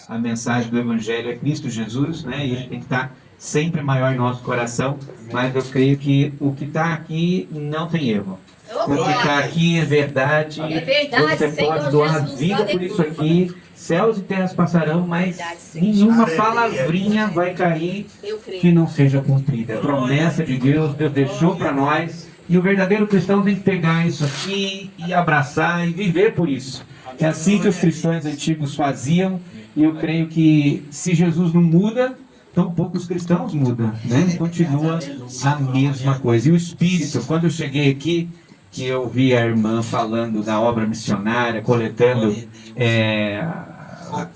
a mensagem do Evangelho é Cristo Jesus, né? E ele tem que estar sempre maior em nosso coração, mas eu creio que o que está aqui não tem erro. O que está aqui é verdade. É verdade, você Senhor pode doar a Jesus, vida por isso aqui. Céus e terras passarão, mas Verdade, Senhor. nenhuma palavrinha vai cair Eu creio. que não seja cumprida. É promessa de Deus, Deus deixou para nós. E o verdadeiro cristão tem que pegar isso aqui e abraçar e viver por isso. É assim que os cristãos antigos faziam. E eu creio que se Jesus não muda, tão poucos cristãos mudam, né? Continua a mesma coisa. E o Espírito, quando eu cheguei aqui, que eu vi a irmã falando da obra missionária, coletando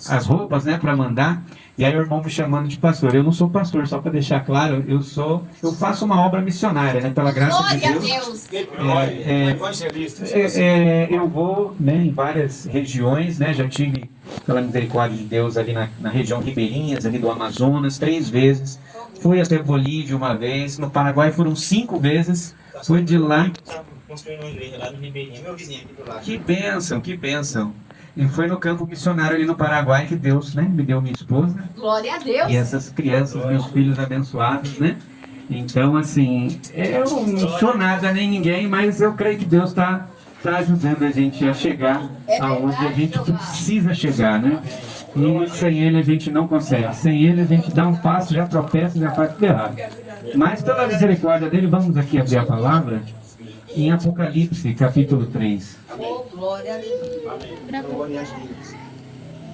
as roupas, né, para mandar, e aí o irmão me chamando de pastor. Eu não sou pastor, só para deixar claro, eu faço uma obra missionária, né, pela graça de Glória a Deus. Deus. Eu vou, né, em várias regiões, né, já tive, pela misericórdia de Deus, ali na região Ribeirinhas, ali do Amazonas, 3 vezes. Fui até Bolívia uma vez, no Paraguai foram 5 vezes. Fui de lá. Construindo uma igreja lá no Ribeirinho, meu vizinho aqui do lado. Que bênção, que bênção. E foi no campo missionário ali no Paraguai que Deus, né, me deu minha esposa. Glória a Deus. E essas crianças, meus filhos abençoados, né? Então, assim, eu não sou nada nem ninguém, mas eu creio que Deus está ajudando a gente a chegar aonde a gente precisa chegar, né? E sem Ele a gente não consegue. Sem Ele a gente dá um passo, já tropeça, já faz tudo errado. Mas pela misericórdia dele, vamos aqui abrir a palavra em Apocalipse, capítulo 3. Oh, glória a Deus.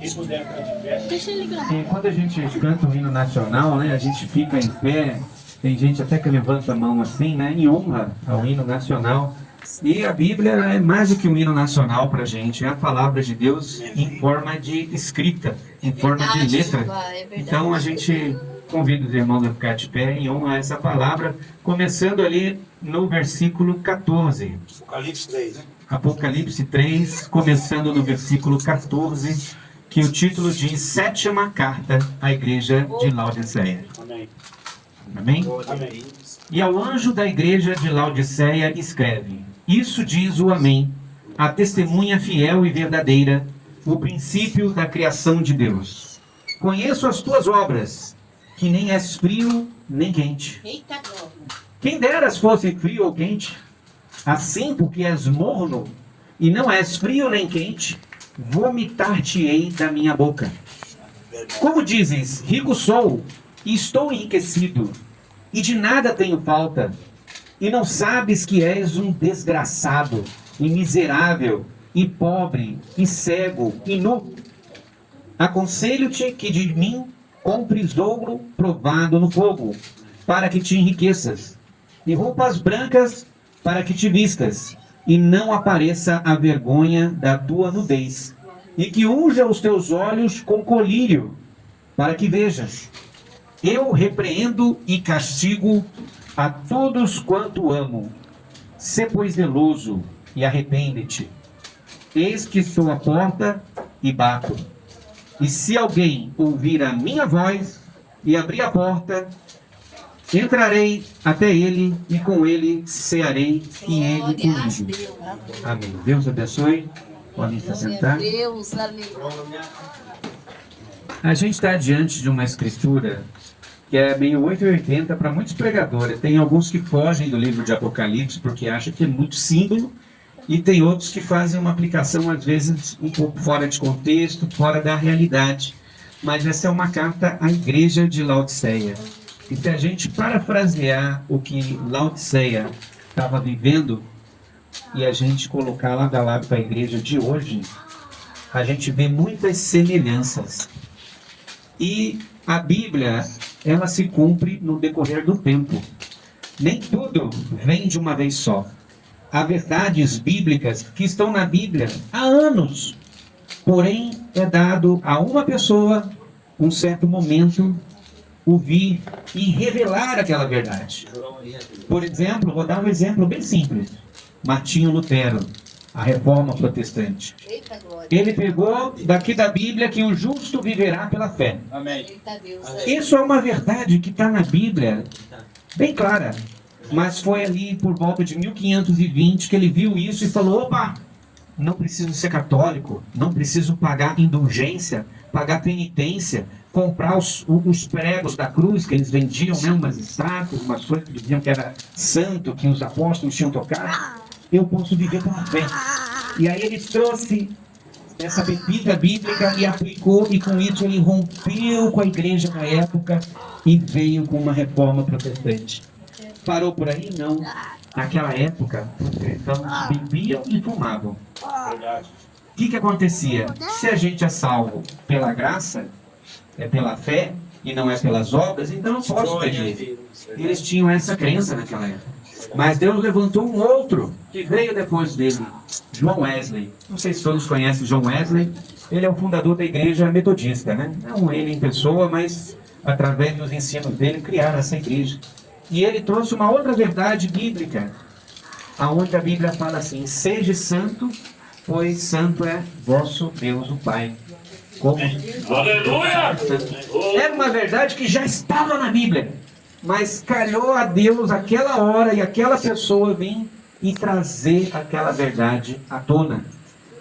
E quando a gente canta o hino nacional, né, a gente fica em pé, tem gente até que levanta a mão assim, né, em honra ao hino nacional. E a Bíblia é mais do que um hino nacional para a gente, é a palavra de Deus em forma de escrita, em forma de letra. Então a gente convida os irmãos a ficar de pé em honra a essa palavra, começando ali no versículo 14. Apocalipse 3, né? Apocalipse 3, começando no versículo 14, que o título diz Sétima Carta à Igreja de Laodiceia. Amém. Amém? Amém. E ao anjo da igreja de Laodiceia escreve: Isso diz o Amém, a testemunha fiel e verdadeira, o princípio da criação de Deus. Conheço as tuas obras, que nem és frio nem quente. Eita glória. Quem deras fosse frio ou quente, assim porque és morno e não és frio nem quente, vomitar-te-ei da minha boca. Como dizes, rico sou e estou enriquecido, e de nada tenho falta, e não sabes que és um desgraçado, e miserável, e pobre, e cego, e nu. Aconselho-te que de mim compres ouro provado no fogo, para que te enriqueças, e roupas brancas para que te vistas, e não apareça a vergonha da tua nudez, e que unja os teus olhos com colírio, para que vejas. Eu repreendo e castigo a todos quanto amo. Sê, pois, zeloso e arrepende-te. Eis que estou à porta e bato. E se alguém ouvir a minha voz e abrir a porta, entrarei até ele e com ele cearei e ele Glória a comigo. Deus. Amém. Deus abençoe. Podem se Glória a sentar. Deus. Aleluia. A gente está diante de uma escritura que é meio 880 para muitos pregadores. Tem alguns que fogem do livro de Apocalipse porque acham que é muito símbolo, e tem outros que fazem uma aplicação, às vezes, um pouco fora de contexto, fora da realidade. Mas essa é uma carta à igreja de Laodiceia. E se a gente parafrasear o que Laodiceia estava vivendo e a gente colocar lado a lado para a igreja de hoje, a gente vê muitas semelhanças. E a Bíblia, ela se cumpre no decorrer do tempo. Nem tudo vem de uma vez só. Há verdades bíblicas que estão na Bíblia há anos. Porém, é dado a uma pessoa, um certo momento, ouvir e revelar aquela verdade. Por exemplo, vou dar um exemplo bem simples. Martinho Lutero, a Reforma Protestante. Eita glória. Ele pegou daqui da Bíblia que o justo viverá pela fé. Amém. Eita Deus. Isso é uma verdade que está na Bíblia, bem clara. Mas foi ali por volta de 1520 que ele viu isso e falou: opa, não preciso ser católico, não preciso pagar indulgência pagar penitência, comprar os pregos da cruz que eles vendiam, né? Umas estátuas, umas coisas que diziam que era santo, que os apóstolos tinham tocado. Eu posso viver pela fé. E aí ele trouxe essa bebida bíblica e aplicou, e com isso ele rompeu com a igreja na época e veio com uma reforma protestante. Parou por aí? Não. Naquela época, os cristãos bebiam e fumavam. Verdade. O que acontecia? Se a gente é salvo pela graça, é pela fé, e não é pelas obras, então eu posso perder. Eles tinham essa crença naquela época. Mas Deus levantou um outro que veio depois dele, John Wesley. Não sei se todos conhecem John Wesley. Ele é o fundador da igreja metodista, né? Não ele em pessoa, mas através dos ensinos dele criaram essa igreja. E ele trouxe uma outra verdade bíblica, aonde a Bíblia fala assim: seja santo, pois santo é vosso Deus o Pai. Como? Aleluia! Era uma verdade que já estava na Bíblia, mas calhou a Deus aquela hora e aquela pessoa vir e trazer aquela verdade à tona.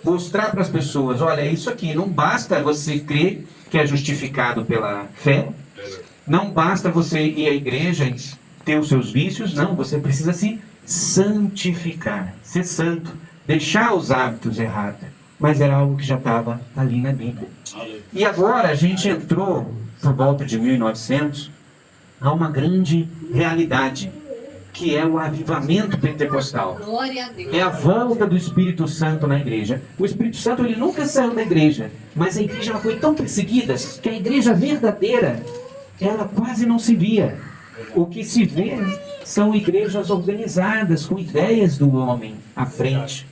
Mostrar para as pessoas: olha, é isso aqui, não basta você crer que é justificado pela fé, não basta você ir à igreja e ter os seus vícios, não, você precisa se santificar, ser santo, deixar os hábitos errados. Mas era algo que já estava ali na Bíblia. E agora a gente entrou, por volta de 1900, a uma grande realidade, que é o avivamento pentecostal. Glória a Deus. É a volta do Espírito Santo na igreja. O Espírito Santo ele nunca saiu da igreja, mas a igreja ela foi tão perseguida que a igreja verdadeira, ela quase não se via. O que se vê são igrejas organizadas, com ideias do homem à frente.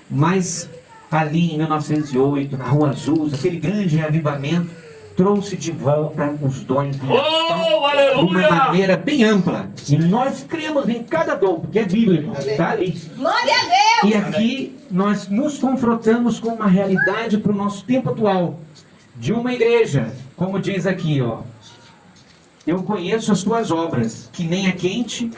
Mas ali em 1908, na Rua Azul, aquele grande reavivamento trouxe de volta os dons de uma maneira bem ampla. E nós cremos em cada dom, porque é bíblico, está ali. Glória a Deus. E aqui nós nos confrontamos com uma realidade para o nosso tempo atual. De uma igreja, como diz aqui, ó. Eu conheço as tuas obras, que nem é quente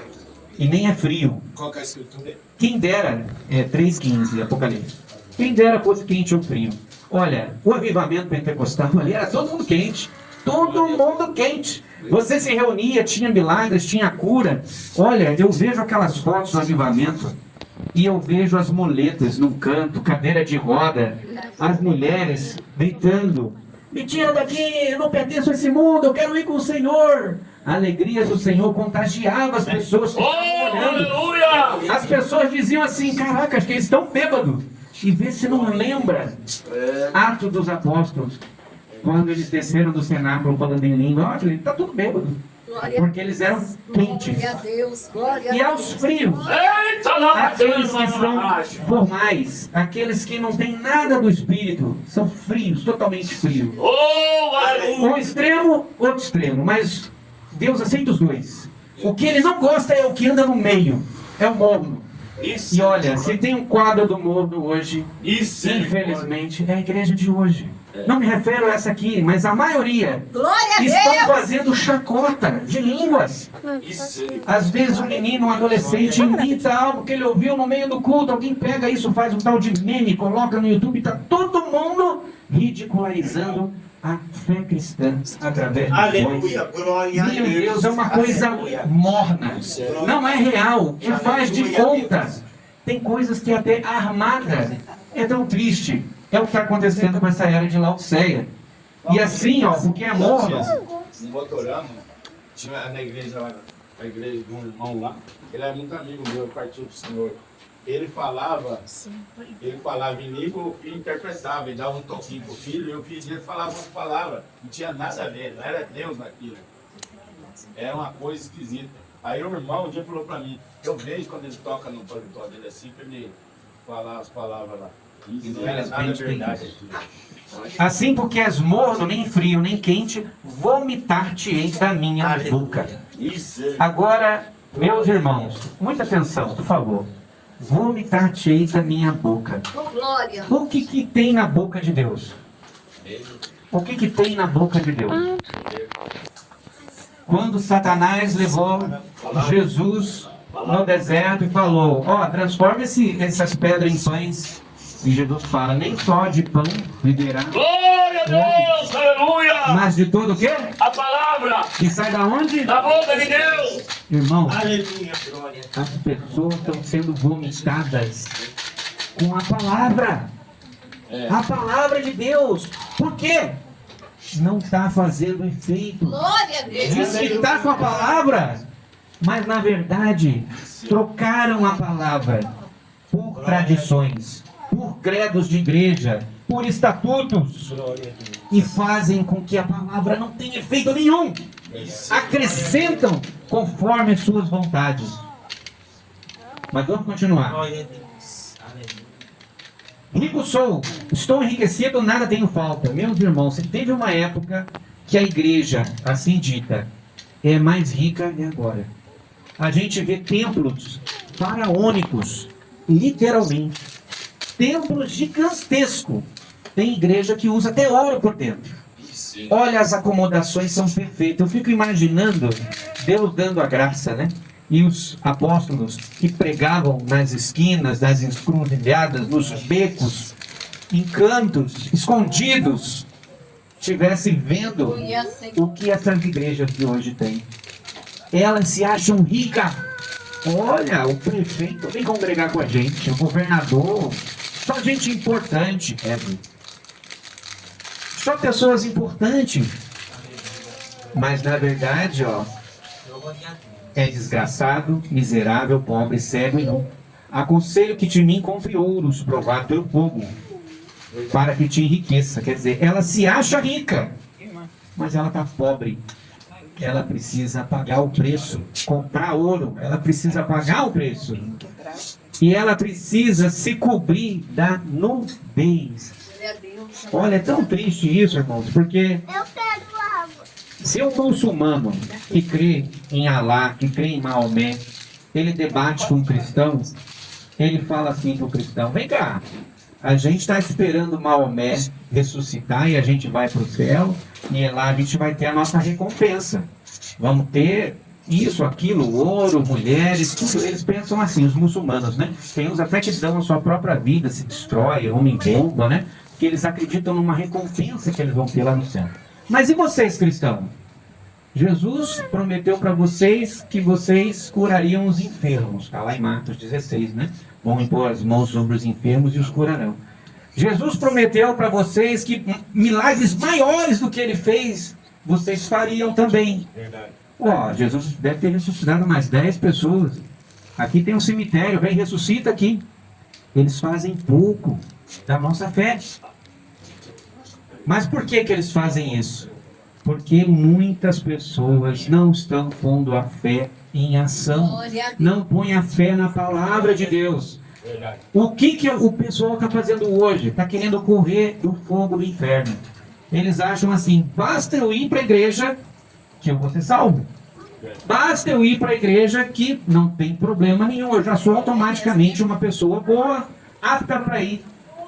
e nem é frio. Qual que é a escritura? Quem dera, 3,15, Apocalipse. Quem dera fosse quente ou frio. Olha, o avivamento pentecostal ali era todo mundo quente. Todo mundo quente. Você se reunia, tinha milagres, tinha cura. Olha, eu vejo aquelas fotos do avivamento e eu vejo as muletas num canto, cadeira de roda, as mulheres gritando: me tira daqui, eu não pertenço a esse mundo, eu quero ir com o Senhor. A alegria do Senhor contagiava as pessoas que estavam olhando. As pessoas diziam assim: caraca, acho que eles estão bêbados. E vê se não lembra Atos dos Apóstolos, quando eles desceram do cenáculo falando em língua. Olha, ele está tudo bêbado, porque eles eram quentes. Glória a Deus. Glória a E Deus. aos frios, aqueles que são formais, aqueles que não têm nada do Espírito, são frios, totalmente frios. Um extremo, outro extremo, mas Deus aceita os dois. O que ele não gosta é o que anda no meio, é o morno. E olha, se tem um quadro do morno hoje, infelizmente, é a igreja de hoje. Não me refiro a essa aqui, mas a maioria Glória a estão Deus. fazendo chacota de línguas. Às vezes um menino, um adolescente, imita algo que ele ouviu no meio do culto, alguém pega isso, faz um tal de meme, coloca no YouTube, está todo mundo ridicularizando a fé cristã através de Aleluia, glória a Meu Deus. Deus, é uma coisa morna. Não é real, é faz de conta. Tem coisas que até armada é tão triste. É o que está acontecendo com essa era de Laodiceia. E assim, ó, porque é morno. Um Votorama, tinha na igreja lá, a igreja de um irmão lá, ele era muito amigo meu, partiu do Senhor. Ele falava em língua, o filho interpretava, ele dava um toquinho pro filho, e o filho dele falava uma palavra, não tinha nada a ver, não era Deus naquilo. Era uma coisa esquisita. Aí o irmão um dia falou pra mim, eu vejo quando ele toca no paletó dele assim, pra ele falar as palavras lá. E não era nada verdade aquilo. Assim, porque és morno, nem frio, nem quente, vomitar-te-ei da minha boca. Isso, Agora, meus irmãos, muita atenção, por favor. Vomitar-te-ei da minha boca. Oh, glória. O que tem na boca de Deus? O que tem na boca de Deus? Quando Satanás levou Jesus no deserto e falou: ó, transforma essas pedras em pães. E Jesus fala, nem só de pão viverá, Glória a Deus, aleluia. mas de todo o quê? A palavra Que sai da onde? da boca de Deus. Irmão, Aleluia, glória. as pessoas estão sendo vomitadas com a palavra. A palavra de Deus. Por quê? Não está fazendo efeito. Glória a Deus. Diz que está com a palavra, mas na verdade trocaram a palavra por tradições, por credos de igreja, por estatutos e fazem com que a palavra não tenha efeito nenhum. Acrescentam conforme as suas vontades. Mas vamos continuar. Glória a Deus. Aleluia. Rico sou, estou enriquecido, nada tenho falta. Meus irmãos, se teve uma época que a igreja, assim dita, é mais rica e agora. A gente vê templos faraônicos, literalmente. Templos gigantescos. Tem igreja que usa até ouro por dentro. Olha, as acomodações são perfeitas. Eu fico imaginando Deus dando a graça, né? E os apóstolos que pregavam nas esquinas, nas encruzilhadas, nos becos, em cantos, escondidos, estivessem vendo o que essas igrejas de hoje têm. Elas se acham ricas. Olha, o prefeito vem congregar com a gente, o governador, só gente importante, só pessoas importantes. Mas na verdade, ó, é desgraçado, miserável, pobre, cego e nu. Aconselho que de mim compre ouros provados pelo fogo, para que te enriqueça. Quer dizer, ela se acha rica, mas ela está pobre. Ela precisa pagar o preço. Comprar ouro, ela precisa pagar o preço. E ela precisa se cobrir da nudez. Olha, é tão triste isso, irmãos, porque se um muçulmano que crê em Alá, que crê em Maomé, ele debate com um cristão, ele fala assim para o cristão, vem cá, a gente está esperando Maomé ressuscitar e a gente vai para o céu e lá a gente vai ter a nossa recompensa. Vamos ter isso, aquilo, ouro, mulheres, tudo. Eles pensam assim, os muçulmanos, né? Tem uns até que dão a sua própria vida, se destrói, homem-bomba, né? Porque eles acreditam numa recompensa que eles vão ter lá no céu. Mas e vocês, cristãos? Jesus prometeu para vocês que vocês curariam os enfermos. Está lá em Marcos 16, né? Vão impor as mãos sobre os enfermos e os curarão. Jesus prometeu para vocês que milagres maiores do que ele fez, vocês fariam também. Verdade. Ó, Jesus deve ter ressuscitado mais 10 pessoas. Aqui tem um cemitério, vem, ressuscita aqui. Eles fazem pouco da nossa fé. Mas por que que eles fazem isso? Porque muitas pessoas não estão pondo a fé em ação. Não põem a fé na palavra de Deus. Verdade. O que o pessoal está fazendo hoje? Está querendo correr do fogo do inferno. Eles acham assim, basta eu ir para a igreja que eu vou ser salvo. Basta eu ir para a igreja que não tem problema nenhum. Eu já sou automaticamente uma pessoa boa, apta para ir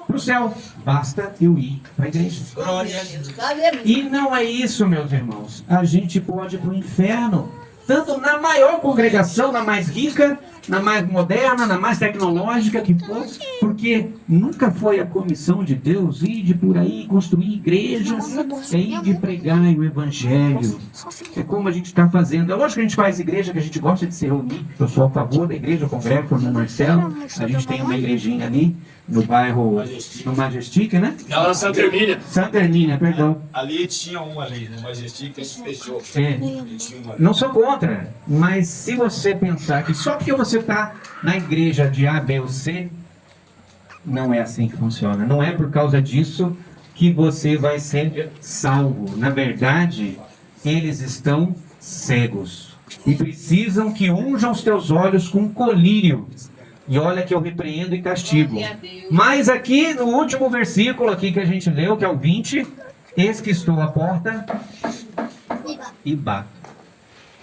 para o céu. Basta eu ir para a igreja. Glória a Deus. E não é isso, meus irmãos. A gente pode ir para o inferno. Tanto na maior congregação, na mais rica, na mais moderna, na mais tecnológica que for, porque nunca foi a comissão de Deus ir de por aí construir igrejas, é ir de pregar o evangelho. É como a gente está fazendo. É lógico que a gente faz igreja, que a gente gosta de se reunir. Eu sou a favor da igreja, eu congrego com o irmão Marcelo. A gente tem uma igrejinha ali no bairro, no Majestic, né? Não, Santa Hermínia. Santa Hermínia, perdão. Ali tinha um ali, no Majestic, que fechou. É. Ali tinha uma ali. Não sou contra, mas se você pensar que só porque você está na igreja de A, B ou C, não é assim que funciona. Não é por causa disso que você vai ser salvo. Na verdade, eles estão cegos e precisam que unjam os teus olhos com colírio. E olha que eu repreendo e castigo. Mas aqui no último versículo aqui que a gente leu, que é o 20, eis que estou à porta e bato.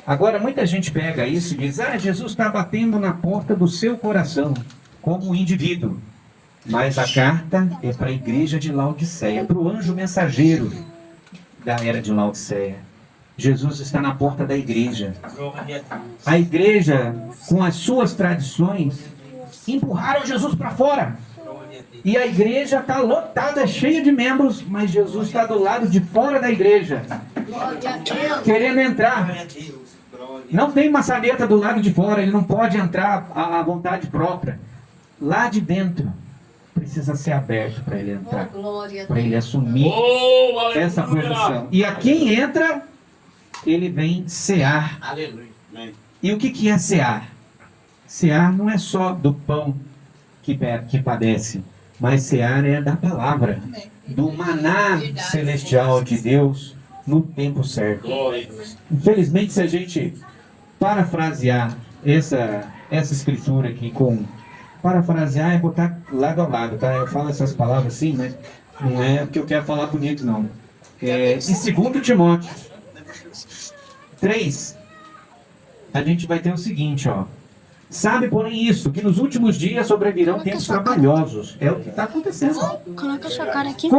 Agora muita gente pega isso e diz, Jesus está batendo na porta do seu coração, como indivíduo. Mas a carta é para a igreja de Laodiceia, para o anjo mensageiro da era de Laodiceia. Jesus está na porta da igreja. Glória a Deus. A igreja, com as suas tradições, empurraram Jesus para fora. E a igreja está lotada, cheia de membros, mas Jesus está do lado de fora da igreja, Glória a Deus. querendo entrar. Não tem maçaneta do lado de fora, ele não pode entrar à vontade própria. Lá de dentro, precisa ser aberto para ele Oh, entrar, glória a para ele Deus. assumir Oh, essa aleluia. posição. E a quem entra, ele vem cear. Aleluia. Amém. E o que é cear? Cear não é só do pão que padece, mas cear é da palavra, do maná celestial de Deus no tempo certo. Glória. Infelizmente, se a gente parafrasear essa escritura aqui com... Parafrasear é botar lado a lado, tá? Eu falo essas palavras assim, mas não é porque eu quero falar bonito, não. Em 2 Timóteo 3, a gente vai ter o seguinte, ó. Sabe, porém, isso, que nos últimos dias sobrevirão tempos trabalhosos. É o que está acontecendo. Coloca a sua cara aqui.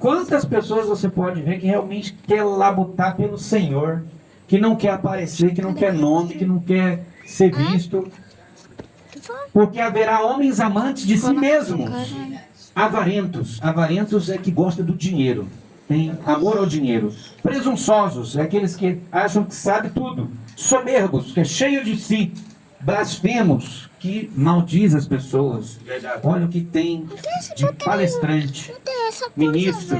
Quantas pessoas você pode ver que realmente quer labutar pelo Senhor, que não quer aparecer, que não quer nome, que não quer ser visto, porque haverá homens amantes de si mesmos, avarentos. Avarentos é que gosta do dinheiro, tem amor ao dinheiro. Presunçosos é aqueles que acham que sabe tudo. Soberbos, que é cheio de si. Blasfemos, que maldiz as pessoas. Olha o que tem de palestrante, ministro,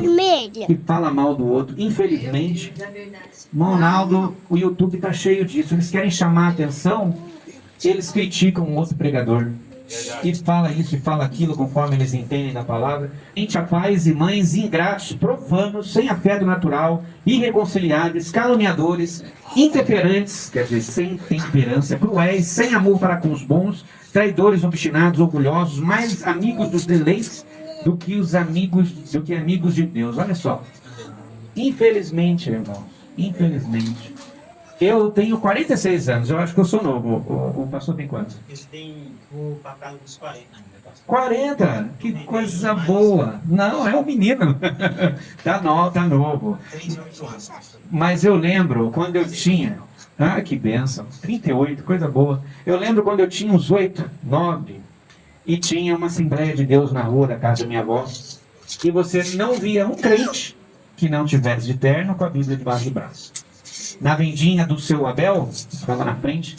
que fala mal do outro. Infelizmente, Ronaldo, o YouTube está cheio disso. Eles querem chamar a atenção, eles criticam o outro pregador. E fala isso e fala aquilo conforme eles entendem da palavra. Gente, a pais e mães ingratos, profanos, sem afeto natural, irreconciliáveis, caluniadores, intemperantes, quer dizer, sem temperança, cruéis, sem amor para com os bons, traidores, obstinados, orgulhosos, mais amigos dos deleites do que amigos de Deus. Olha só. Infelizmente, irmãos, infelizmente, eu tenho 46 anos, eu acho que eu sou novo. O pastor tem quantos? Esse tem o papel dos 40 ainda. 40, que coisa boa. Não, é um menino. Tá novo. 38 anos. Mas eu lembro quando eu tinha, que bênção, 38, coisa boa. Eu lembro quando eu tinha uns 8, 9, e tinha uma Assembleia de Deus na rua da casa da minha avó, e você não via um crente que não tivesse de terno com a Bíblia debaixo do braço. Na vendinha do seu Abel, estava na frente,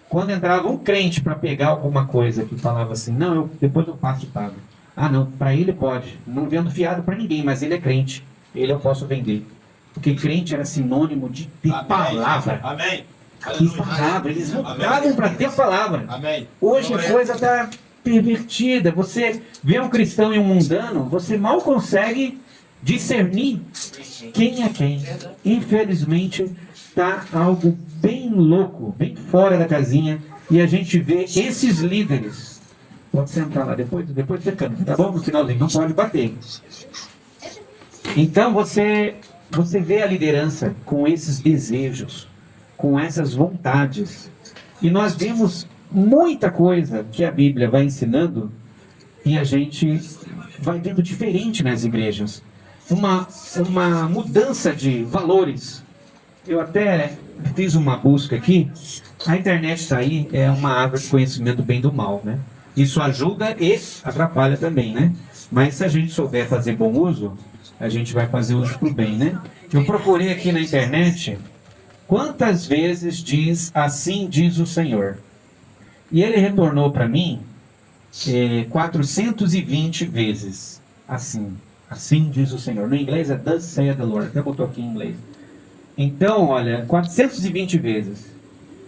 quando entrava um crente para pegar alguma coisa que falava assim, não, depois eu passo e pago. Ah, não, para ele pode. Não vendo fiado para ninguém, mas ele é crente. Ele eu posso vender. Porque crente era sinônimo de ter palavra. Amém. Que palavra. Eles lutavam para ter palavra. Amém. Hoje a coisa está pervertida. Você vê um cristão e um mundano, você mal consegue discernir quem é quem. Infelizmente, está algo bem louco, bem fora da casinha, e a gente vê esses líderes. Pode sentar lá, depois você canta, tá bom? No finalzinho, não pode bater. Então você vê a liderança com esses desejos, com essas vontades. E nós vemos muita coisa que a Bíblia vai ensinando e a gente vai vendo diferente nas igrejas. Uma mudança de valores. Eu até fiz uma busca aqui. A internet está aí, é uma árvore de conhecimento do bem e do mal, né? Isso ajuda e atrapalha também, né? Mas se a gente souber fazer bom uso, a gente vai fazer uso para o bem, né? Eu procurei aqui na internet quantas vezes diz assim diz o Senhor. E ele retornou para mim 420 vezes assim diz o Senhor. No inglês é Thus saith the Lord. Até botou aqui em inglês. Então, olha, 420 vezes.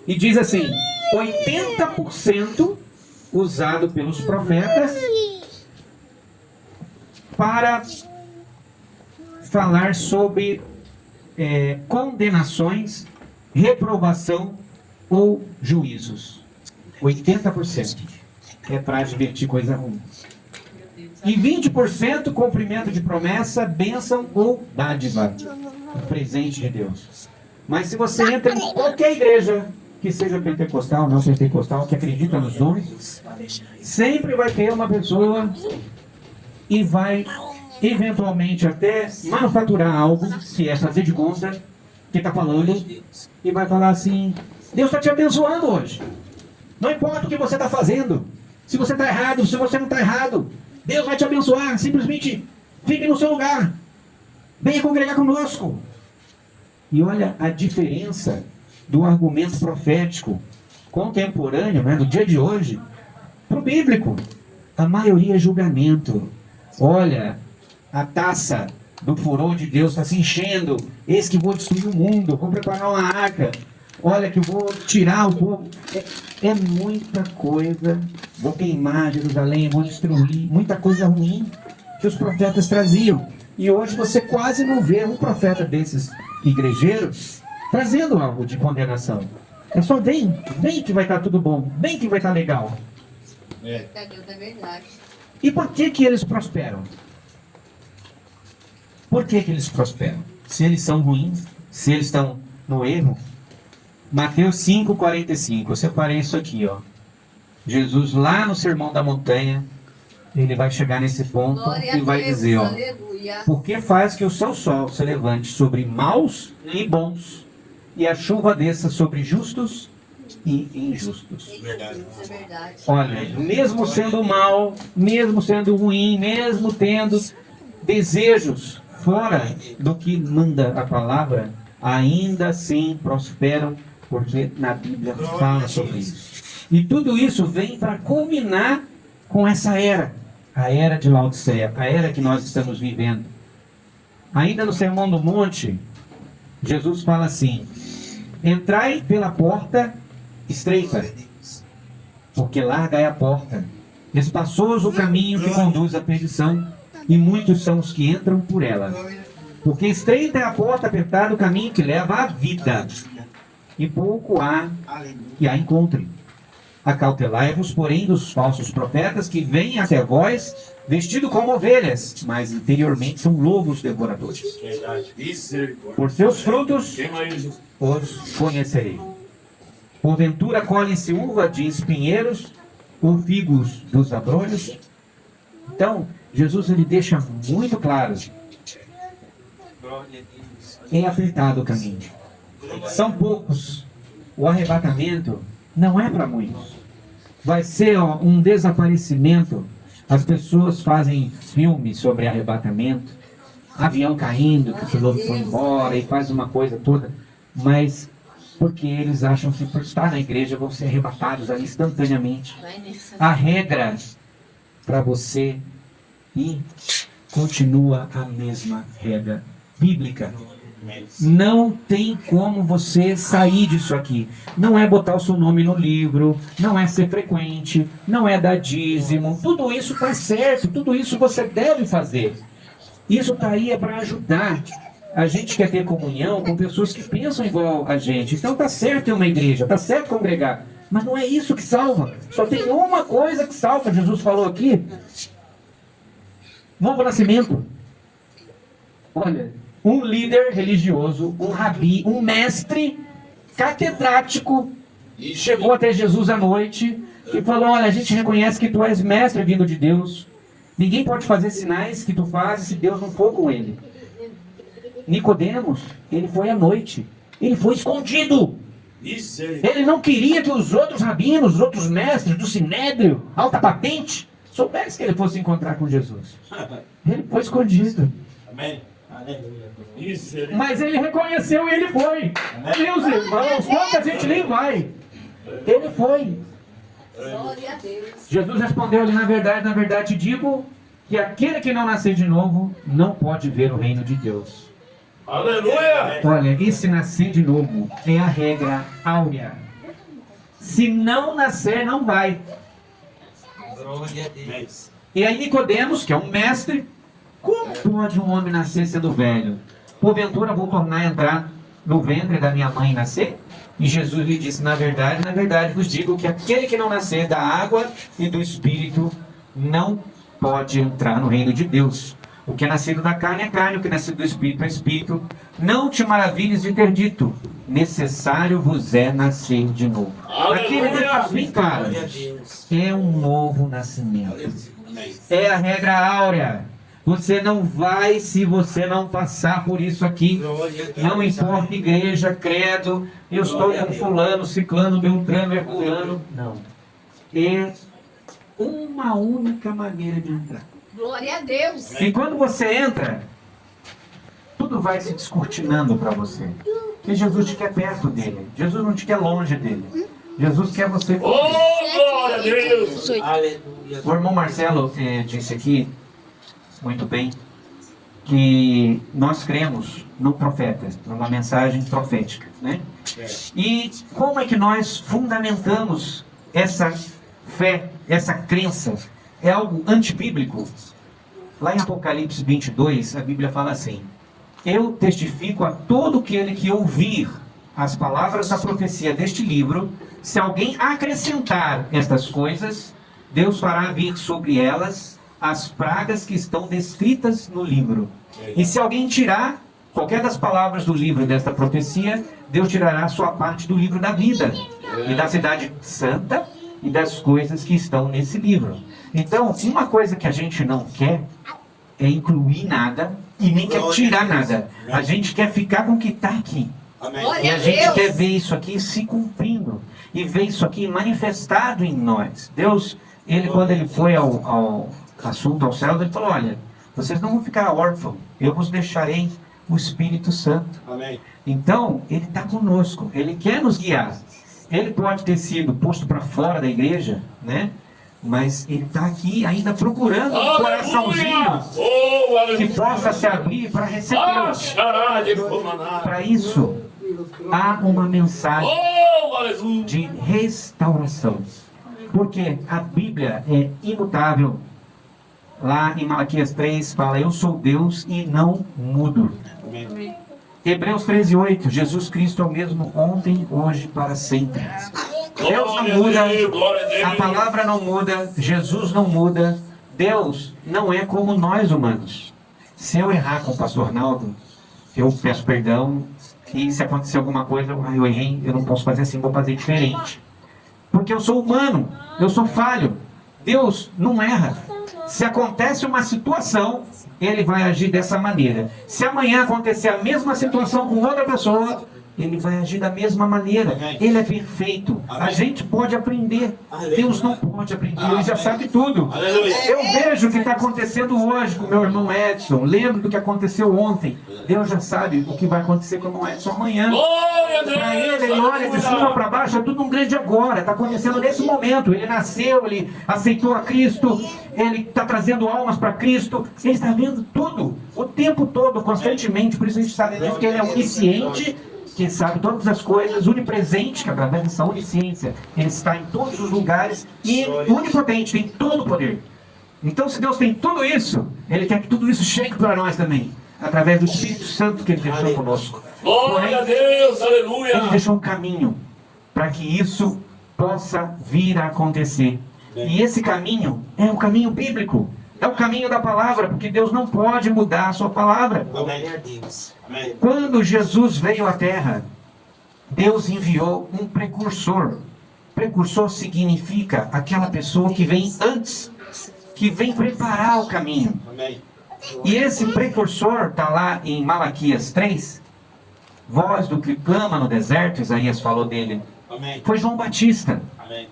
E diz assim, 80% usado pelos profetas para falar sobre condenações, reprovação ou juízos. 80% é para advertir coisa ruim. E 20% cumprimento de promessa, bênção ou dádiva, um presente de Deus. Mas se você entra em qualquer igreja, que seja pentecostal, não pentecostal, que acredita nos dons, sempre vai ter uma pessoa e vai eventualmente até manufaturar algo, que é fazer de conta, que está falando, e vai falar assim, Deus está te abençoando hoje. Não importa o que você está fazendo, se você está errado, se você não está errado, Deus vai te abençoar. Simplesmente fique no seu lugar. Venha congregar conosco. E olha a diferença do argumento profético contemporâneo, né, do dia de hoje, para o bíblico. A maioria é julgamento. Olha, a taça do furor de Deus está se enchendo. Eis que vou destruir o mundo, vou preparar uma arca. Olha que eu vou tirar o povo. É muita coisa. Vou queimar Jerusalém, vou destruir. Muita coisa ruim que os profetas traziam. E hoje você quase não vê um profeta desses igrejeiros trazendo algo de condenação. É só vem que vai estar tudo bom, vem que vai estar legal. É verdade. E por que eles prosperam? Por que eles prosperam? Se eles são ruins, se eles estão no erro. Mateus 5,45, eu separei isso aqui, ó. Jesus lá no Sermão da Montanha, ele vai chegar nesse ponto Glória e vai a Deus, dizer, ó. aleluia. Porque faz que o seu sol se levante sobre maus e bons, e a chuva desça sobre justos e injustos. Verdade. Isso é verdade. Olha, mesmo sendo mal, mesmo sendo ruim, mesmo tendo desejos fora do que manda a palavra, ainda assim prosperam, porque na Bíblia fala sobre isso. E tudo isso vem para culminar com essa era, a era de Laodiceia, a era que nós estamos vivendo. Ainda no Sermão do Monte, Jesus fala assim: entrai pela porta estreita, porque larga é a porta, espaçoso o caminho que conduz à perdição, e muitos são os que entram por ela. Porque estreita é a porta, apertado o caminho que leva à vida, e pouco há que a encontre. Acautelai-vos, porém, dos falsos profetas que vêm até vós, vestidos como ovelhas, mas interiormente são lobos devoradores. Verdade. Misericórdia. Por seus frutos Queima aí, Jesus. os conhecerei. Porventura colhem-se uva de espinheiros, ou figos dos abrolhos? Então, Jesus ele deixa muito claro: é apertado o caminho. São poucos. O arrebatamento não é para muitos. Vai ser um desaparecimento. As pessoas fazem filmes sobre arrebatamento, avião caindo, que o piloto foi embora e faz uma coisa toda, mas porque eles acham que por estar na igreja vão ser arrebatados ali instantaneamente. A regra para você ir continua a mesma regra bíblica. Não tem como você sair disso aqui. Não é botar o seu nome no livro, não é ser frequente, não é dar dízimo. Tudo isso está certo, tudo isso você deve fazer. Isso está aí é para ajudar. A gente quer ter comunhão com pessoas que pensam igual a gente. Então está certo ter uma igreja, está certo congregar. Mas não é isso que salva. Só tem uma coisa que salva, Jesus falou aqui. Novo nascimento. Olha, um líder religioso, um rabi, um mestre catedrático chegou até Jesus à noite e falou: olha, a gente reconhece que tu és mestre vindo de Deus. Ninguém pode fazer sinais que tu fazes se Deus não for com ele. Nicodemos, ele foi à noite. Ele foi escondido. Ele não queria que os outros rabinos, os outros mestres do Sinédrio, alta patente, soubessem que ele fosse encontrar com Jesus. Ele foi escondido. Amém. Aleluia. Mas ele reconheceu e ele foi. Meus irmãos, quanta gente nem vai. Ele foi. Glória a Deus. Jesus respondeu ali: na verdade digo que aquele que não nascer de novo não pode ver o reino de Deus. Aleluia! Olha, esse nascer de novo é a regra áurea. Se não nascer, não vai. Glória a Deus. E aí Nicodemos, que é um mestre: como pode um homem nascer sendo velho? Porventura vou tornar a entrar no ventre da minha mãe e nascer? E Jesus lhe disse: na verdade vos digo que aquele que não nascer da água e do Espírito não pode entrar no reino de Deus. O que é nascido da carne é carne, o que é nascido do Espírito é Espírito. Não te maravilhes de ter dito: necessário vos é nascer de novo. Aqui ele está bem claro: Glória a Deus. é um novo nascimento. É a regra áurea. Você não vai se você não passar por isso aqui. Glória a Deus. Não importa igreja, credo, eu estou com fulano, ciclano, beltrano, herculano. Não. É uma única maneira de entrar. Glória a Deus. E quando você entra, tudo vai se descortinando para você. Porque Jesus te quer perto dele. Jesus não te quer longe dele. Jesus quer você. Oh, glória a Deus! Aleluia. O irmão Marcelo disse aqui, muito bem, que nós cremos no profeta, numa mensagem profética, né? E como é que nós fundamentamos essa fé, essa crença? É algo antibíblico? Lá em Apocalipse 22, a Bíblia fala assim: eu testifico a todo aquele que ouvir as palavras da profecia deste livro, se alguém acrescentar estas coisas, Deus fará vir sobre elas as pragas que estão descritas no livro. E se alguém tirar qualquer das palavras do livro desta profecia, Deus tirará a sua parte do livro da vida, e da cidade santa, e das coisas que estão nesse livro. Então, uma coisa que a gente não quer é incluir nada e nem quer tirar nada. A gente quer ficar com o que está aqui. Amém. E Glória a a gente Deus. quer ver isso aqui se cumprindo. E ver isso aqui manifestado em nós. Deus, quando ele foi ao assunto ao céu, ele falou: olha, vocês não vão ficar órfãos. Eu vos deixarei o Espírito Santo. Amém. Então, ele está conosco. Ele quer nos guiar. Ele pode ter sido posto para fora da igreja, né? Mas ele está aqui ainda procurando um coraçãozinho Oh, que aleluia! possa se abrir para recebê-lo. Xará de comaná. Para isso, há uma mensagem Oh, aleluia! de restauração. Porque a Bíblia é imutável. Lá em Malaquias 3 fala: eu sou Deus e não mudo. Amém. Hebreus 13:8, Jesus Cristo é o mesmo ontem, hoje, para sempre. Deus não muda, Glória a Deus. a palavra não muda, Jesus não muda. Deus não é como nós humanos. Se eu errar com o pastor Naldo, eu peço perdão. E se acontecer alguma coisa, eu errei, eu não posso fazer assim, vou fazer diferente. Porque eu sou humano, eu sou falho. Deus não erra. Se acontece uma situação, ele vai agir dessa maneira. Se amanhã acontecer a mesma situação com outra pessoa, ele vai agir da mesma maneira. Ele é perfeito. A gente pode aprender. Deus não pode aprender. Ele já sabe tudo. Aleluia. Eu vejo o que está acontecendo hoje com meu irmão Edson. Lembro do que aconteceu ontem. Deus já sabe o que vai acontecer com o irmão Edson amanhã. Glória a Deus. Para ele olha de cima para baixo, é tudo um grande agora. Está acontecendo nesse momento. Ele nasceu, ele aceitou a Cristo, ele está trazendo almas para Cristo. Ele está vendo tudo, o tempo todo, constantemente. Por isso a gente sabe disso, que ele é onisciente, que sabe todas as coisas, onipresente, que através dessa onisciência ele está em todos os lugares, e onipotente, tem todo o poder. Então, se Deus tem tudo isso, ele quer que tudo isso chegue para nós também, através do Espírito Santo que ele deixou conosco. Glória a Deus, aleluia. Ele deixou um caminho para que isso possa vir a acontecer. E esse caminho é um caminho bíblico. É o caminho da palavra, porque Deus não pode mudar a sua palavra. Glória a Deus. Amém. Quando Jesus veio à Terra, Deus enviou um precursor. Precursor significa aquela pessoa que vem antes, que vem preparar o caminho. Amém. E esse precursor está lá em Malaquias 3. Voz do que clama no deserto, Isaías falou dele. Amém. Foi João Batista. Amém.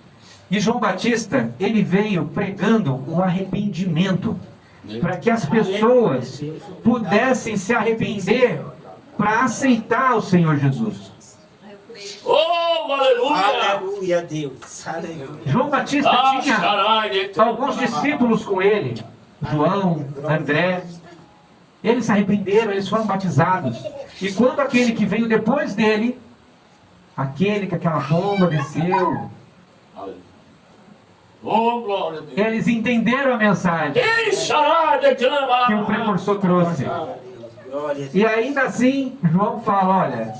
E João Batista, ele veio pregando o arrependimento, para que as pessoas pudessem se arrepender para aceitar o Senhor Jesus. Oh, aleluia. Aleluia, Deus. Aleluia. João Batista tinha Xará de alguns discípulos com ele, João, André. Eles se arrependeram, eles foram batizados. E quando aquele que veio depois dele, aquele que aquela bomba desceu, Oh, glória a Deus. eles entenderam a mensagem Ei, xará de que o clama. precursor trouxe. Glória a Deus. E ainda assim, João fala: olha,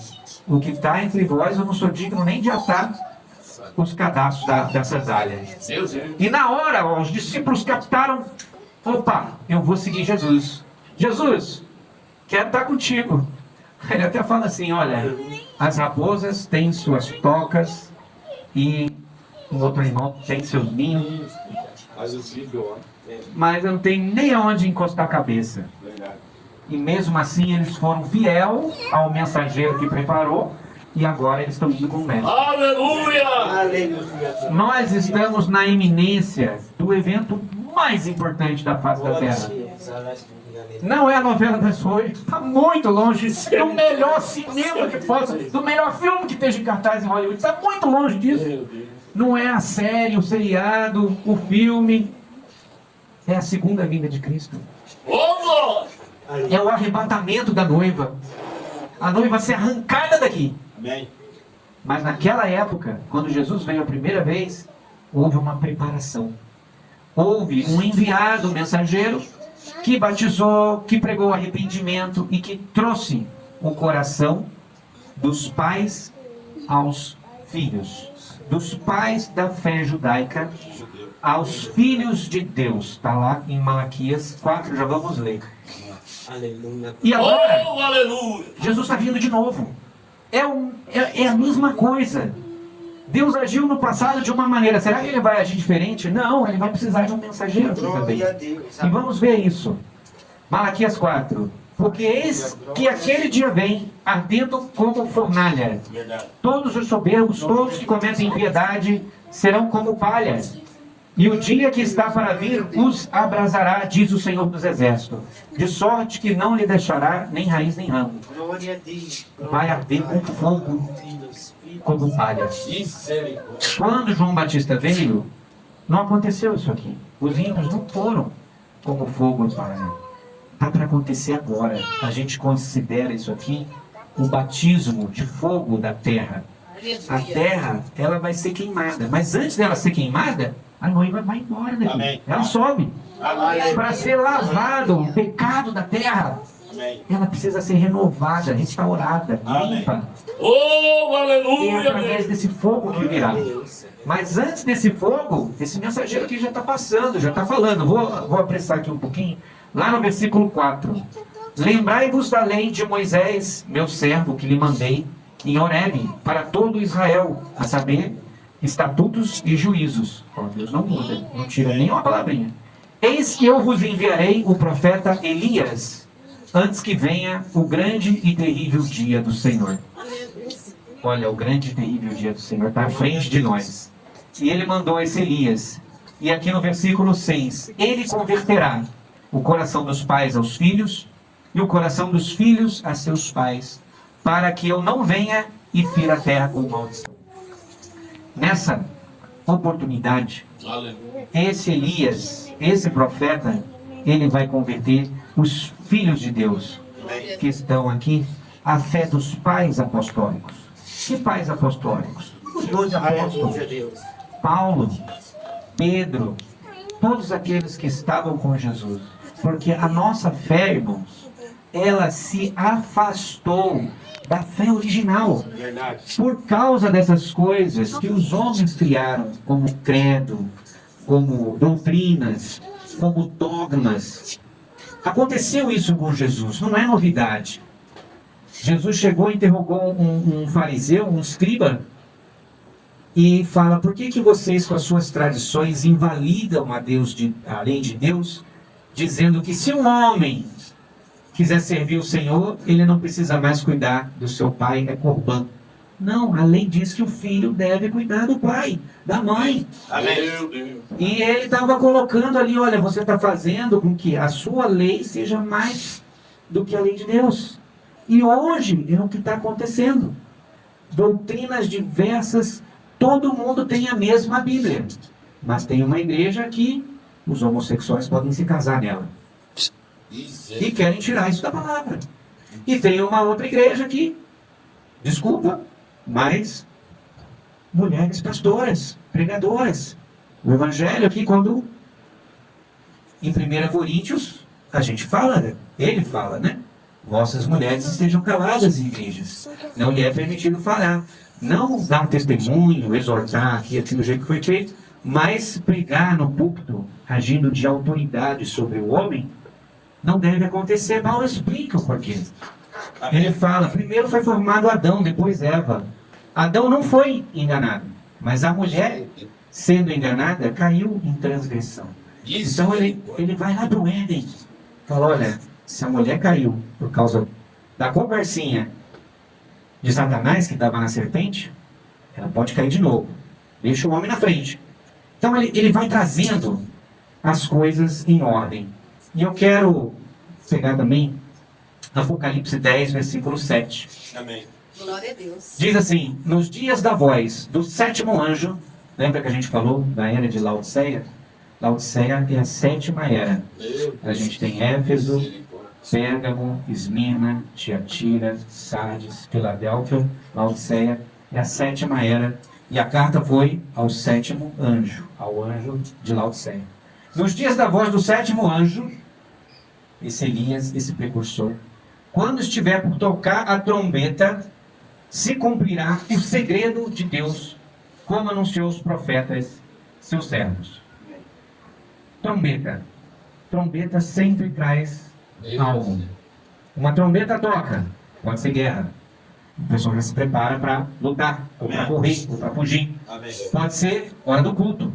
o que está entre vós, eu não sou digno nem de atar os cadastros da sandália. Deus, Deus. E na hora, ó, os discípulos captaram: opa, eu vou seguir Jesus. Jesus, quero estar contigo. Ele até fala assim: olha, as raposas têm suas tocas e o outro irmão tem seus ninhos, Mas os filhos, ó. mas eu não tenho nem aonde encostar a cabeça. Verdade. E mesmo assim eles foram fiel ao mensageiro que preparou, e agora eles estão indo com o mestre. Aleluia! Aleluia. Nós estamos na iminência do evento mais importante da face da Glória a Terra. Deus. Aleluia. Não é a novela das oito, está muito longe do melhor cinema que possa, do melhor filme que esteja em cartaz em Hollywood, está muito longe disso. Meu Deus. Não é a série, o seriado, o filme, é a segunda vinda de Cristo. Ô, glória! É o arrebatamento da noiva. A noiva vai ser arrancada daqui. Amém. Mas naquela época, quando Jesus veio a primeira vez, houve uma preparação. Houve um enviado, mensageiro, que batizou, que pregou arrependimento e que trouxe o coração dos pais aos filhos. Dos pais da fé judaica aos filhos de Deus. Está lá em Malaquias 4, já vamos ler. Aleluia. E agora, Oh, aleluia! Jesus está vindo de novo. É a mesma coisa. Deus agiu no passado de uma maneira. Será que ele vai agir diferente? Não, ele vai precisar de um mensageiro aqui também. Glória a Deus. E vamos ver isso. Malaquias 4. Porque eis que aquele dia vem, ardendo como fornalha. Verdade. Todos os soberbos, todos que cometem impiedade, serão como palha. E o dia que está para vir os abrasará, diz o Senhor dos Exércitos. De sorte que não lhe deixará nem raiz nem ramo. Glória a Deus. Vai arder com fogo como palha. Misericórdia. Quando João Batista veio, não aconteceu isso aqui. Os ímpios não foram como fogo e palha. Está para acontecer agora. A gente considera isso aqui o batismo de fogo da terra. A terra, ela vai ser queimada. Mas antes dela ser queimada, a noiva vai embora daqui. Amém. Ela sobe. Amém. Para ser lavado o pecado da terra, Amém. ela precisa ser renovada, restaurada, Amém. limpa. Oh, E é aleluia! através desse fogo que virá. Mas antes desse fogo, esse mensageiro aqui já está passando, já está falando. Vou apressar aqui um pouquinho. Lá no versículo 4. Lembrai-vos da lei de Moisés, meu servo, que lhe mandei em Horebe, para todo Israel, a saber, estatutos e juízos. Ó, Deus não muda, não tira nem uma palavrinha. Eis que eu vos enviarei o profeta Elias, antes que venha o grande e terrível dia do Senhor. Olha, o grande e terrível dia do Senhor está à frente de nós. E ele mandou esse Elias. E aqui no versículo 6, ele converterá o coração dos pais aos filhos e o coração dos filhos a seus pais, para que eu não venha e fira a terra com maldição. Nessa oportunidade, Aleluia! esse Elias, esse profeta, ele vai converter os filhos de Deus que estão aqui à fé dos pais apostólicos. Que pais apostólicos? Os 12 apóstolos. Aleluia a Deus. Paulo, Pedro, todos aqueles que estavam com Jesus. Porque a nossa fé, irmãos, ela se afastou da fé original. Verdade. Por causa dessas coisas que os homens criaram, como credo, como doutrinas, como dogmas. Aconteceu isso com Jesus, não é novidade. Jesus chegou e interrogou um fariseu, um escriba, e fala: por que vocês com as suas tradições invalidam a Deus, além de Deus, dizendo que se um homem quiser servir o Senhor, ele não precisa mais cuidar do seu pai, é Corbã. Não, a lei diz que o filho deve cuidar do pai, da mãe. Amém. Meu Deus! E ele estava colocando ali: olha, você está fazendo com que a sua lei seja mais do que a lei de Deus. E hoje é o que está acontecendo. Doutrinas diversas, todo mundo tem a mesma Bíblia. Mas tem uma igreja que os homossexuais podem se casar nela. E querem tirar isso da palavra. E tem uma outra igreja que, desculpa, mas mulheres pastoras, pregadoras. O evangelho aqui, quando em 1 Coríntios, a gente fala, né? Ele fala, né? Vossas mulheres estejam caladas em igrejas. Não lhe é permitido falar. Não dar um testemunho, exortar aqui do jeito que foi feito, mas pregar no púlpito, agindo de autoridade sobre o homem, não deve acontecer. Paulo explica o porquê. Ele fala: primeiro foi formado Adão, depois Eva. Adão não foi enganado, mas a mulher, sendo enganada, caiu em transgressão. Então ele vai lá do Éden, fala: olha, se a mulher caiu por causa da conversinha de Satanás, que estava na serpente, ela pode cair de novo. Deixa o homem na frente. Então ele vai trazendo as coisas em ordem. E eu quero pegar também Apocalipse 10, versículo 7. Amém. Glória a Deus. Diz assim: nos dias da voz do sétimo anjo, lembra que a gente falou da era de Laodiceia? Laodiceia é a sétima era. A gente tem Éfeso, Pérgamo, Esmirna, Tiatira, Sardes, Filadélfia, Laodiceia é a sétima era. E a carta foi ao sétimo anjo, ao anjo de Laodiceia. Nos dias da voz do sétimo anjo, esse Elias, esse precursor, quando estiver por tocar a trombeta, se cumprirá o segredo de Deus, como anunciou os profetas, seus servos. Trombeta. Trombeta sempre traz algo. Uma trombeta toca, pode ser guerra. O pessoal já se prepara para lutar, ou para correr, ou para fugir. Amém. Pode ser hora do culto.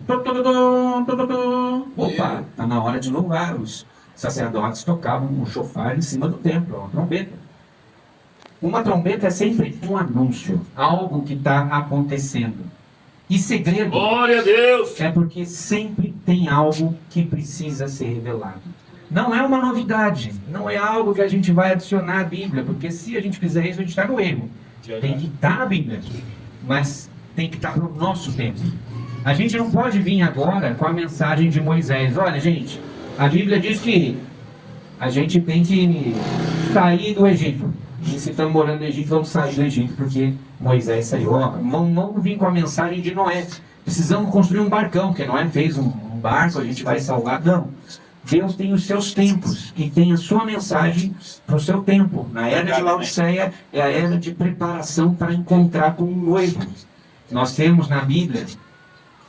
Opa, está na hora de louvar. Os sacerdotes tocavam um chofar em cima do templo, uma trombeta. Uma trombeta é sempre um anúncio, algo que está acontecendo. E segredo Glória a Deus. é porque sempre tem algo que precisa ser revelado. Não é uma novidade, não é algo que a gente vai adicionar à Bíblia, porque se a gente fizer isso, a gente está no erro. Tem que estar na Bíblia, mas tem que estar no nosso tempo. A gente não pode vir agora com a mensagem de Moisés. Olha, gente, a Bíblia diz que a gente tem que sair do Egito. E se estamos morando no Egito, vamos sair do Egito, porque Moisés saiu. Vamos vir com a mensagem de Noé. Precisamos construir um barcão, porque Noé fez um barco, a gente vai salvar. Não. Deus tem os seus tempos e tem a sua mensagem para o seu tempo. Na era de Laodiceia é a era de preparação para encontrar com um noivo. Nós temos na Bíblia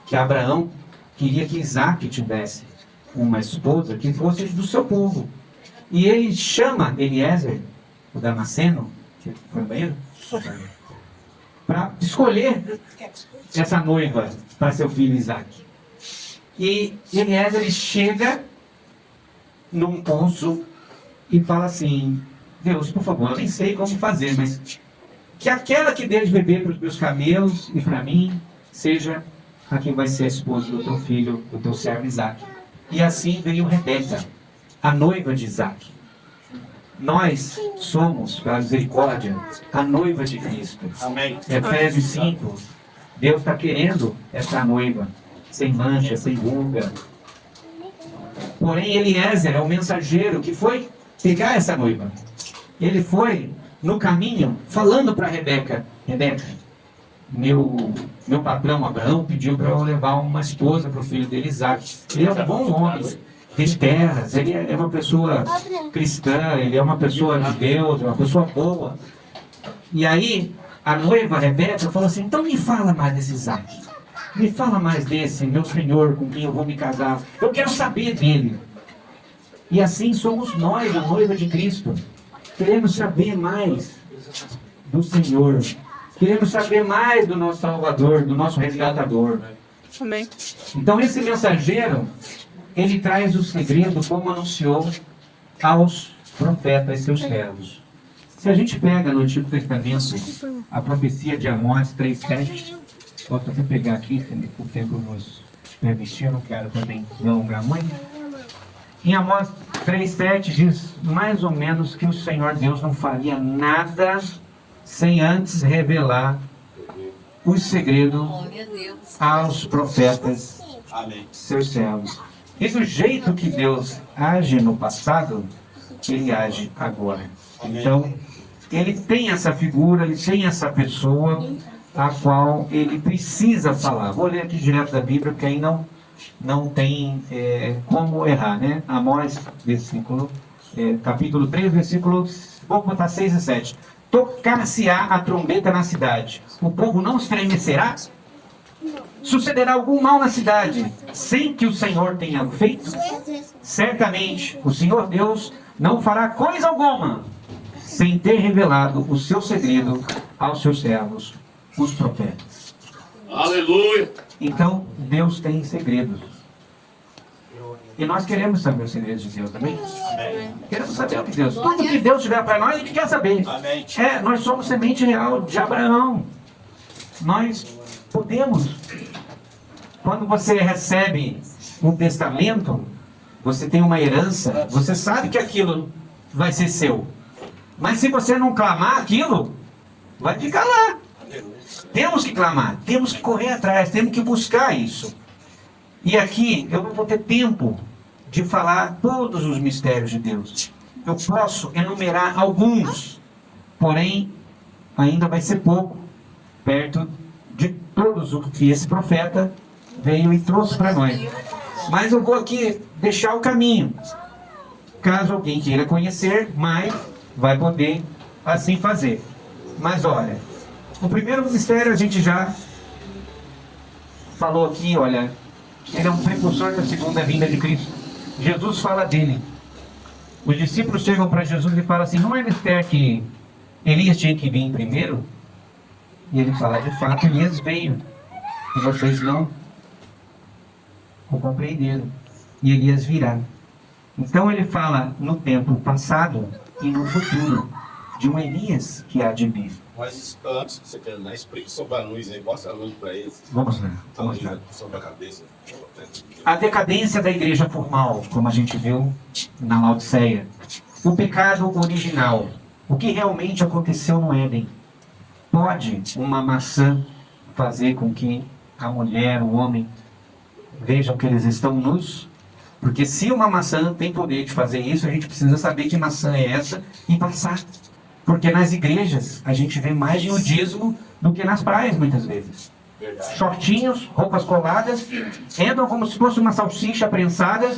que Abraão queria que Isaac tivesse uma esposa que fosse do seu povo. E ele chama Eliezer, o Damasceno, que foi no banheiro, para escolher essa noiva para seu filho Isaac. E Eliezer ele chega num poço e fala assim: Deus, por favor, eu nem sei como fazer, mas que aquela que dê de beber para os meus camelos e para mim seja a que vai ser a esposa do teu filho, do teu servo Isaac. E assim veio Rebeca, a noiva de Isaac. Nós somos, pela misericórdia, a noiva de Cristo. Amém. Efésios 5, Deus está querendo essa noiva, sem mancha, sem ruga. Porém, Eliezer é o mensageiro que foi pegar essa noiva. Ele foi no caminho falando para Rebeca: Rebeca, meu patrão Abraão pediu para eu levar uma esposa para o filho dele, Isaac. Ele é um bom homem, de terras, ele é uma pessoa cristã, ele é uma pessoa de Deus, é uma pessoa boa. E aí, a noiva Rebeca falou assim: então me fala mais desse Isaac. Me fala mais desse meu senhor com quem eu vou me casar. Eu quero saber dele. E assim somos nós, a noiva de Cristo. Queremos saber mais do Senhor. Queremos saber mais do nosso Salvador, do nosso resgatador. Amém. Então esse mensageiro, ele traz o segredo como anunciou aos profetas, seus servos. Se a gente pega no Antigo Testamento a profecia de Amós 3,7, posso até pegar aqui, se o tempo nos permitir, eu não quero também alongar muito. Em Amós 3,7 diz mais ou menos que o Senhor Deus não faria nada sem antes revelar os segredos Glória a Deus. aos profetas, Amém. seus servos. E do jeito que Deus age no passado, ele age agora. Então, ele tem essa figura, ele tem essa pessoa a qual ele precisa falar. Vou ler aqui direto da Bíblia, porque aí não tem como errar, né? Amós, capítulo 3, versículos, vamos botar 6 e 7. Tocar-se-á a trombeta na cidade, o povo não estremecerá? Sucederá algum mal na cidade, sem que o Senhor tenha feito? Certamente, o Senhor Deus não fará coisa alguma, sem ter revelado o seu segredo aos seus servos, os profetas. Aleluia. Então, Deus tem segredos. E nós queremos saber os segredos de Deus também. Queremos saber o que Deus. Tudo que Deus tiver para nós, a gente quer saber. Amém. Nós somos semente real de Abraão. Nós podemos. Quando você recebe um testamento, você tem uma herança, você sabe que aquilo vai ser seu. Mas se você não clamar aquilo, vai ficar lá. Temos que clamar, temos que correr atrás, temos que buscar isso. E aqui eu não vou ter tempo de falar todos os mistérios de Deus. Eu posso enumerar alguns, porém ainda vai ser pouco, perto de todos o que esse profeta veio e trouxe para nós. Mas eu vou aqui deixar o caminho. Caso alguém queira conhecer mais, vai poder assim fazer. Mas olha, o primeiro mistério a gente já falou aqui, olha, ele é um precursor da segunda vinda de Cristo. Jesus fala dele. Os discípulos chegam para Jesus e falam assim, não é mistério que Elias tinha que vir primeiro? E ele fala, de fato, Elias veio. E vocês não o compreenderam. E Elias virá. Então ele fala no tempo passado e no futuro de um Elias que há de vir. Mas antes de você terminar, explique sobre a luz aí, mostra a luz para eles. Vamos lá. Vamos lá. Sobre a cabeça. A decadência da igreja formal, como a gente viu na Laodiceia. O pecado original. O que realmente aconteceu no Éden. Pode uma maçã fazer com que a mulher, o homem, vejam que eles estão nus? Porque se uma maçã tem poder de fazer isso, a gente precisa saber que maçã é essa e passar. Porque nas igrejas a gente vê mais nudismo do que nas praias muitas vezes. Verdade. Shortinhos, roupas coladas, entram como se fosse uma salsicha prensada.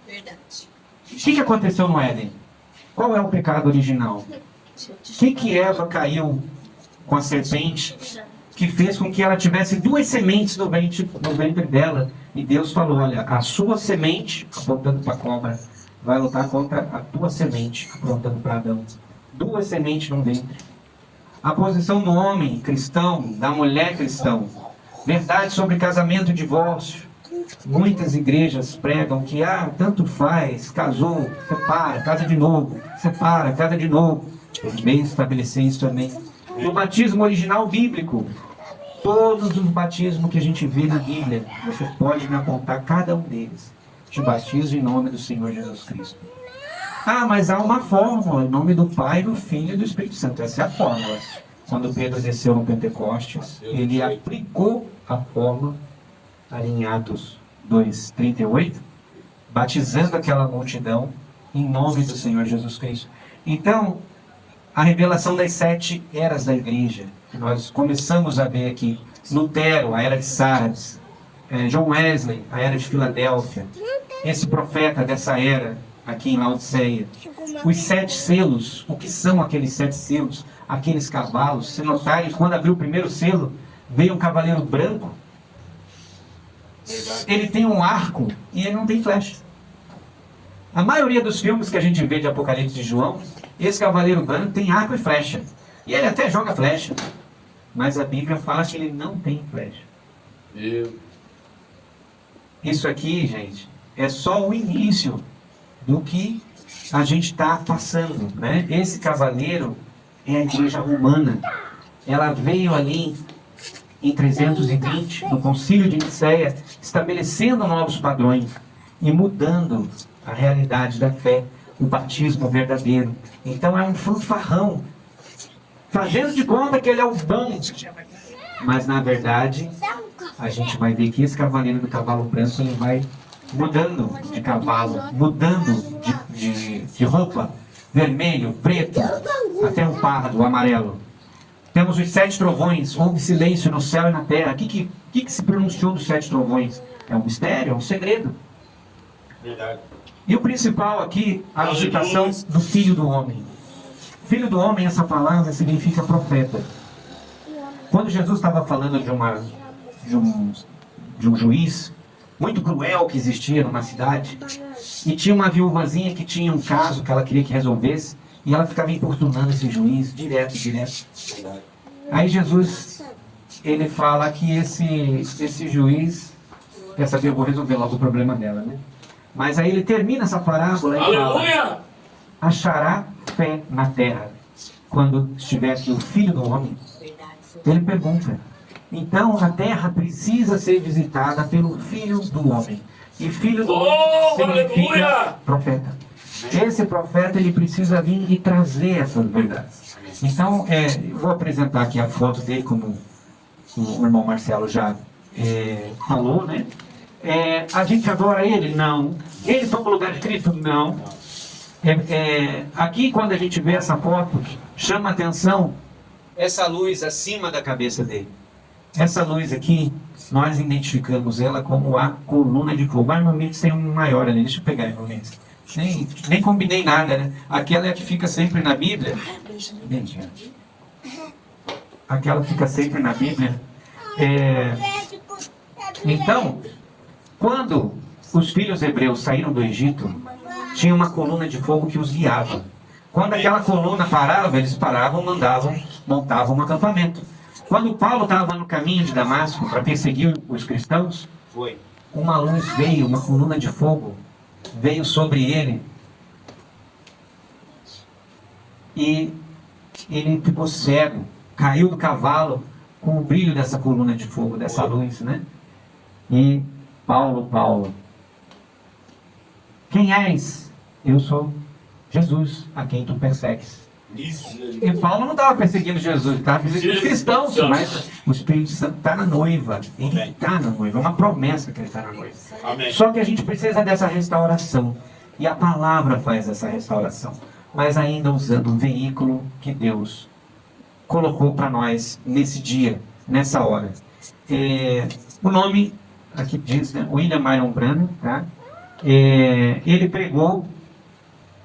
Verdade. O que aconteceu no Éden? Qual é o pecado original? O que Eva caiu com a serpente que fez com que ela tivesse duas sementes no ventre dela? E Deus falou, olha, a sua semente, apontando para a cobra, vai lutar contra a tua semente, apontando para Adão. Duas sementes no ventre. A posição do homem cristão, da mulher cristã. Verdade sobre casamento e divórcio. Muitas igrejas pregam que, tanto faz, casou, separa, casa de novo, separa, casa de novo. Bem estabelecer isso também. E o batismo original bíblico. Todos os batismos que a gente vê na Bíblia, você pode me apontar cada um deles. Te batizo em nome do Senhor Jesus Cristo. Mas há uma fórmula, em nome do Pai, do Filho e do Espírito Santo. Essa é a fórmula. Quando Pedro desceu no Pentecostes, ele aplicou a fórmula ali em Atos 2:38, batizando aquela multidão em nome do Senhor Jesus Cristo. Então, a revelação das 7 eras da igreja, que nós começamos a ver aqui. Lutero, a era de Sardes. John Wesley, a era de Filadélfia. Esse profeta dessa era, aqui em Laodiceia. Os 7 selos, o que são aqueles 7 selos? Aqueles cavalos. Se notarem, quando abriu o primeiro selo, veio um cavaleiro branco. Ele tem um arco e ele não tem flecha. A maioria dos filmes que a gente vê de Apocalipse de João, esse cavaleiro branco tem arco e flecha. E ele até joga flecha. Mas a Bíblia fala que ele não tem flecha. Isso aqui, gente, é só o início do que a gente está passando, né? Esse cavaleiro é a igreja romana. Ela veio ali em 320, no Concílio de Nicéia, estabelecendo novos padrões e mudando a realidade da fé, o batismo verdadeiro. Então é um fanfarrão, fazendo de conta que ele é o bom. Mas na verdade, a gente vai ver que esse cavaleiro do cavalo branco, ele vai mudando de cavalo, mudando de roupa, vermelho, preto, até o pardo, o amarelo. Temos os 7 trovões, houve silêncio no céu e na terra. O que se pronunciou dos 7 trovões? É um mistério, é um segredo. Verdade. E o principal aqui, a citação do Filho do Homem. Filho do Homem, essa palavra significa profeta. Quando Jesus estava falando de um juiz muito cruel que existia numa cidade, e tinha uma viúvazinha que tinha um caso que ela queria que resolvesse, e ela ficava importunando esse juiz direto. Aí Jesus, ele fala que esse juiz quer saber, eu vou resolver logo o problema dela, né? Mas aí ele termina essa parábola e fala: Aleluia! achará fé na terra quando estiver aqui o Filho do Homem? Ele pergunta. Então a terra precisa ser visitada pelo Filho do Homem. E Filho do Homem significa aleluia! profeta. Esse profeta, ele precisa vir e trazer essas verdades. Então, eu vou apresentar aqui a foto dele, como o irmão Marcelo já falou, né? A gente adora ele? Não. Ele toma o lugar de Cristo? Não. Aqui, quando a gente vê essa foto, chama a atenção essa luz acima da cabeça dele. Essa luz aqui, nós identificamos ela como a coluna de fogo. Mas, normalmente tem um maior ali. Deixa eu pegar aí, normalmente. Nem combinei nada, né? Aquela é a que fica sempre na Bíblia. Aquela fica sempre na Bíblia. Então, quando os filhos hebreus saíram do Egito, tinha uma coluna de fogo que os guiava. Quando aquela coluna parava, eles paravam, montavam um acampamento. Quando Paulo estava no caminho de Damasco para perseguir os cristãos, uma luz veio, uma coluna de fogo veio sobre ele e ele ficou cego, caiu do cavalo com o brilho dessa coluna de fogo, dessa luz, né? E Paulo, quem és? Eu sou Jesus, a quem tu persegues. E Paulo não estava perseguindo Jesus, estava perseguindo os cristãos, mas o Espírito Santo está na noiva. Ele está na noiva, é uma promessa que ele está na noiva. Amém. Só que a gente precisa dessa restauração. E a palavra faz essa restauração. Mas ainda usando um veículo que Deus colocou para nós nesse dia, nessa hora. O nome, aqui diz, né? William Marion Branham, tá? Ele pregou.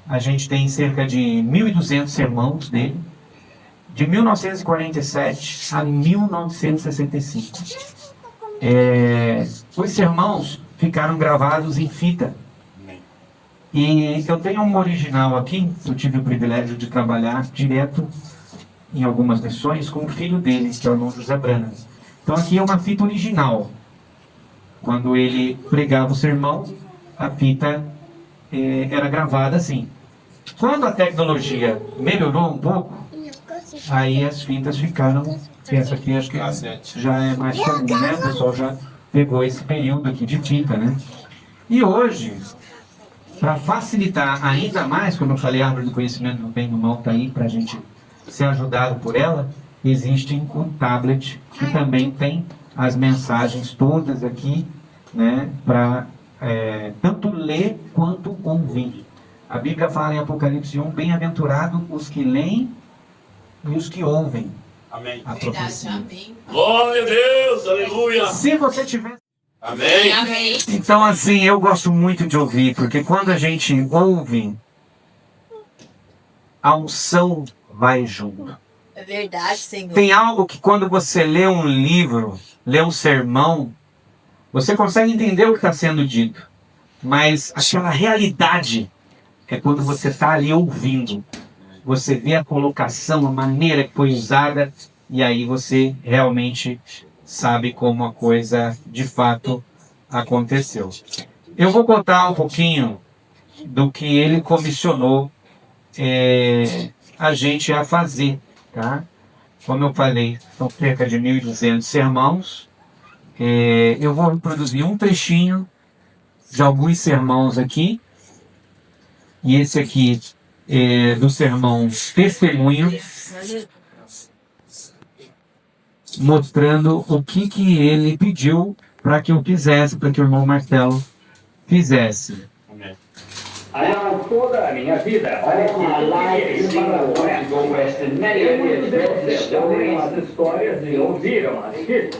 A gente tem cerca de 1.200 sermões dele, de 1947 a 1965. Os sermões ficaram gravados em fita. E eu tenho um original aqui, eu tive o privilégio de trabalhar direto em algumas lições com o filho dele, que é o irmão José Branham. Então aqui é uma fita original. Quando ele pregava o sermão, a fita era gravada assim. Quando a tecnologia melhorou um pouco, aí as fitas ficaram, essa aqui acho que já é mais comum, né? O pessoal já pegou esse período aqui de fita, né? E hoje, para facilitar ainda mais, como eu falei, a árvore do conhecimento do bem e do mal está aí para a gente ser ajudado por ela, existe um tablet que também tem as mensagens todas aqui, né? Para tanto ler quanto ouvir. A Bíblia fala em Apocalipse 1, bem-aventurados os que leem e os que ouvem Amém. a profecia. Amém. Glória a Deus, aleluia! Se você tiver... Amém. Amém. Então, assim, eu gosto muito de ouvir, porque quando a gente ouve, a unção vai junto. É verdade, Senhor. Tem algo que quando você lê um livro, lê um sermão, você consegue entender o que está sendo dito. Mas aquela realidade é quando você está ali ouvindo. Você vê a colocação, a maneira que foi usada, e aí você realmente sabe como a coisa de fato aconteceu. Eu vou contar um pouquinho do que ele comissionou a gente a fazer, tá? Como eu falei, são cerca de 1.200 sermãos. Eu vou reproduzir um trechinho de alguns sermãos aqui. E esse aqui é do sermão Testemunho, mostrando o que ele pediu para que eu fizesse, para que o irmão Marcelo fizesse. Ao toda a minha vida, parece que eu queria ir para o Oeste. Muitos de vocês ouvem as histórias e ouviram as fitas.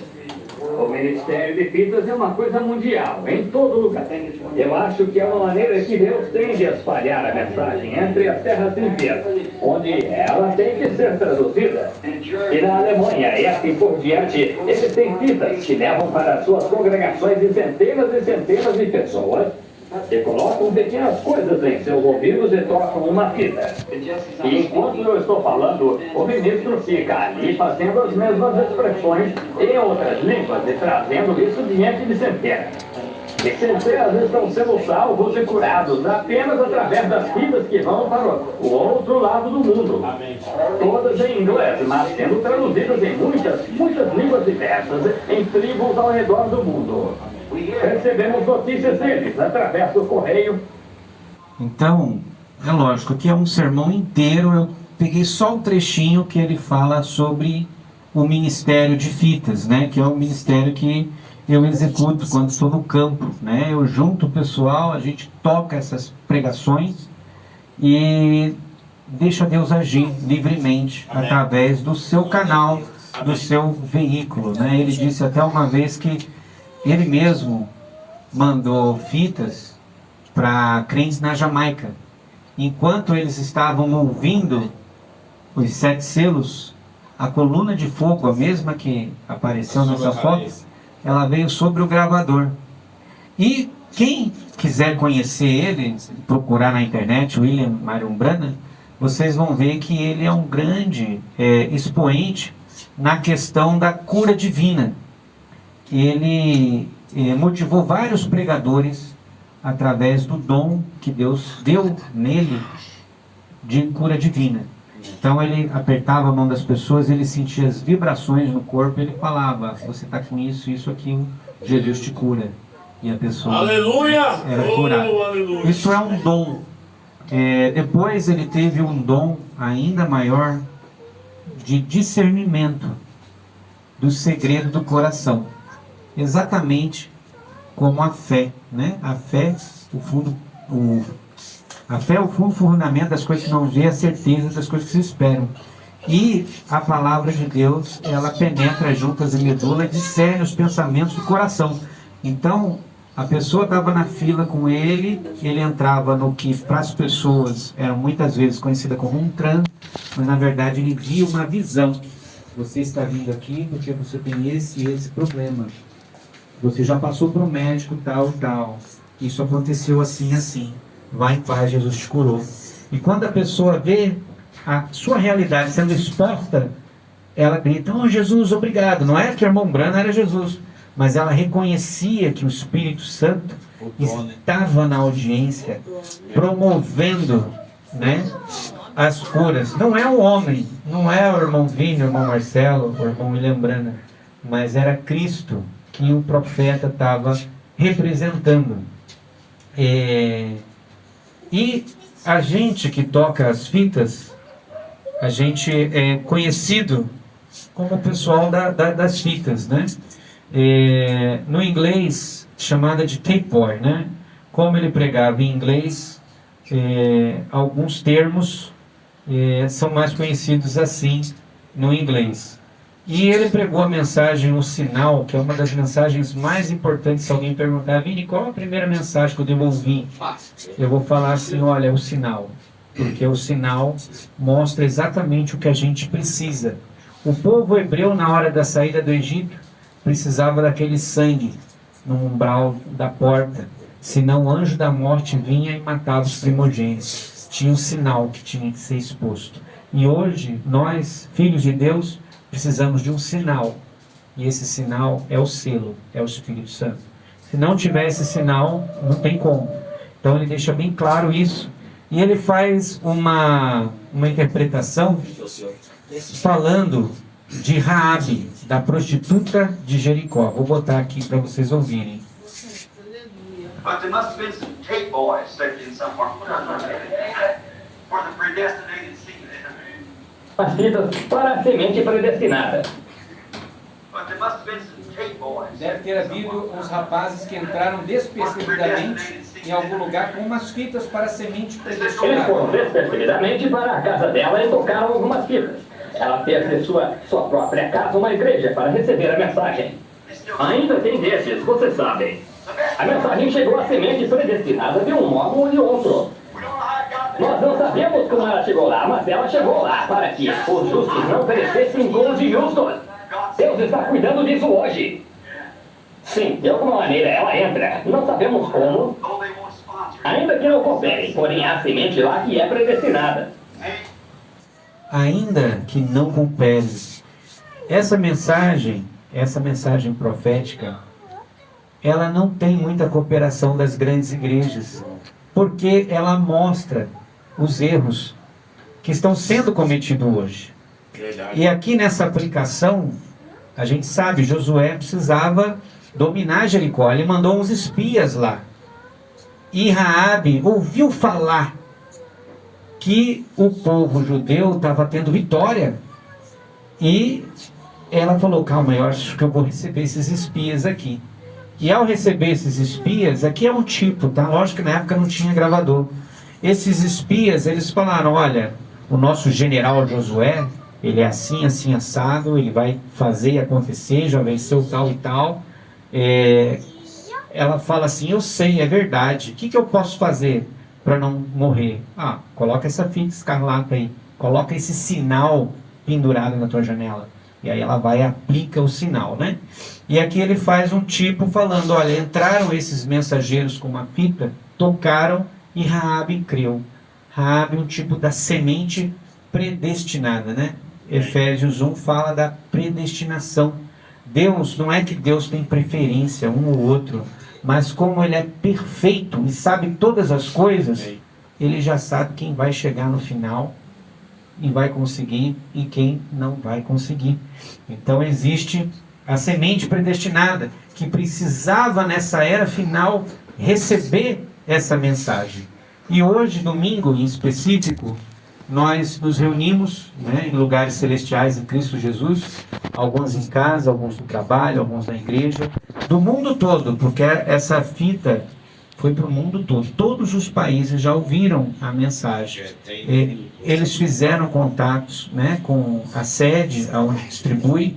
O Ministério de Fitas é uma coisa mundial, em todo lugar. Eu acho que é uma maneira que Deus tem de espalhar a mensagem entre as terras inteiras, onde ela tem que ser traduzida. E na Alemanha, e assim por diante, eles têm fitas que levam para suas congregações de centenas e centenas de pessoas e colocam pequenas coisas em seus ouvidos e tocam uma fita. E enquanto eu estou falando, o ministro fica ali fazendo as mesmas expressões em outras línguas e trazendo isso diante de centenas. E centenas estão sendo salvos e curados apenas através das vidas que vão para o outro lado do mundo. Amém. Todas em inglês, mas sendo traduzidas em muitas línguas diversas, em tribos ao redor do mundo. Recebemos notícias deles através do correio. Então, é lógico que é um sermão inteiro, eu peguei só um trechinho que ele fala sobre o ministério de fitas, né? Que é o ministério que eu executo quando estou no campo, né? Eu junto o pessoal, a gente toca essas pregações e deixa Deus agir livremente através do seu canal, do seu veículo, né? Ele disse até uma vez que ele mesmo mandou fitas para crentes na Jamaica. Enquanto eles estavam ouvindo os 7 selos, a coluna de fogo, a mesma que apareceu nessa foto, ela veio sobre o gravador. E quem quiser conhecer ele, procurar na internet, William Marion Branham, vocês vão ver que ele é um grande expoente na questão da cura divina. Ele motivou vários pregadores através do dom que Deus deu nele de cura divina. Então ele apertava a mão das pessoas, ele sentia as vibrações no corpo, ele falava: você está com isso, isso, aquilo, Jesus te cura. E a pessoa Aleluia! era curada. Oh, aleluia! Isso é um dom. Depois ele teve um dom ainda maior de discernimento do segredo do coração. Exatamente como a fé, né? A fé, a fé é o fundamento das coisas que não vê, a certeza das coisas que se esperam. E a palavra de Deus, ela penetra juntas e medula e discerne os pensamentos do coração. Então, a pessoa estava na fila com ele, ele entrava no que para as pessoas era muitas vezes conhecida como um transe, mas na verdade ele via uma visão. Você está vindo aqui porque você tem esse e esse problema. Você já passou para o médico tal, tal. Isso aconteceu assim, assim. Vai em paz, Jesus te curou. E quando a pessoa vê a sua realidade sendo exposta, ela grita: oh, Jesus, obrigado. Não é que o irmão Branham era Jesus, mas ela reconhecia que o Espírito Santo estava na audiência, promovendo, né, as curas. Não é o homem, não é o irmão Vini, o irmão Marcelo, o irmão William Branham, mas era Cristo que o profeta estava representando. E a gente que toca as fitas, a gente é conhecido como o pessoal das fitas, né? No inglês, chamada de tape boy, né? Como ele pregava em inglês, alguns termos são mais conhecidos assim no inglês. E ele pregou a mensagem, o sinal, que é uma das mensagens mais importantes. Se alguém perguntar: Vini, qual a primeira mensagem que eu devolvi? Eu vou falar assim: olha, é o sinal. Porque o sinal mostra exatamente o que a gente precisa. O povo hebreu, na hora da saída do Egito, precisava daquele sangue no umbral da porta. Senão o anjo da morte vinha e matava os primogênitos. Tinha um sinal que tinha que ser exposto. E hoje, nós, filhos de Deus, precisamos de um sinal. E esse sinal é o selo, é o Espírito Santo. Se não tiver esse sinal, não tem como. Então ele deixa bem claro isso. E ele faz uma interpretação falando de Raabe, da prostituta de Jericó. Vou botar aqui para vocês ouvirem. But there must have been some tape boys sitting in somewhere for the predestinated seed. As fitas para a semente predestinada. But there must have been some tape boys. Deve ter havido uns rapazes que entraram despercebidamente em algum lugar com umas fitas para a semente Eles foram predestinada. despercebidamente para a casa dela e tocaram algumas fitas. Ela fez de sua própria casa uma igreja para receber a mensagem. Ainda tem desses, você sabe. A mensagem chegou à semente predestinada de um modo ou de outro. Nós não sabemos como ela chegou lá, mas ela chegou lá para que os justos não perecessem como os injustos. Deus está cuidando disso hoje. Sim, de alguma maneira ela entra. Não sabemos como, Oh, they won't sponsor it. ainda que não cooperem, porém há semente lá que é predestinada. Ainda que não coopere. Essa mensagem profética, ela não tem muita cooperação das grandes igrejas, porque ela mostra os erros que estão sendo cometidos hoje. E aqui nessa aplicação, a gente sabe, Josué precisava dominar Jericó, ele mandou uns espias lá. E Raabe ouviu falar que o povo judeu estava tendo vitória. E ela falou, calma, eu acho que eu vou receber esses espias aqui. E ao receber esses espias, aqui é um tipo, tá? Lógico que na época não tinha gravador. Esses espias, eles falaram, olha, o nosso general Josué, ele é assim, assim, assado, ele vai fazer e acontecer, já venceu tal e tal. Ela fala assim, eu sei, é verdade, o que eu posso fazer para não morrer? Ah, coloca essa fita escarlata aí, coloca esse sinal pendurado na tua janela. E aí ela vai e aplica o sinal, né? E aqui ele faz um tipo falando, olha, entraram esses mensageiros com uma fita, tocaram e Raabe creu. Raabe é um tipo da semente predestinada, né? Efésios 1 fala da predestinação. Deus, não é que Deus tem preferência um ou outro, mas como Ele é perfeito e sabe todas as coisas, Ele já sabe quem vai chegar no final e vai conseguir e quem não vai conseguir. Então existe a semente predestinada que precisava nessa era final receber essa mensagem. E hoje, domingo em específico, nós nos reunimos, né, em lugares celestiais em Cristo Jesus, alguns em casa, alguns no trabalho, alguns na igreja, do mundo todo, porque essa fita foi para o mundo todo. Todos os países já ouviram a mensagem. Eles fizeram contatos, né, com a sede onde distribui,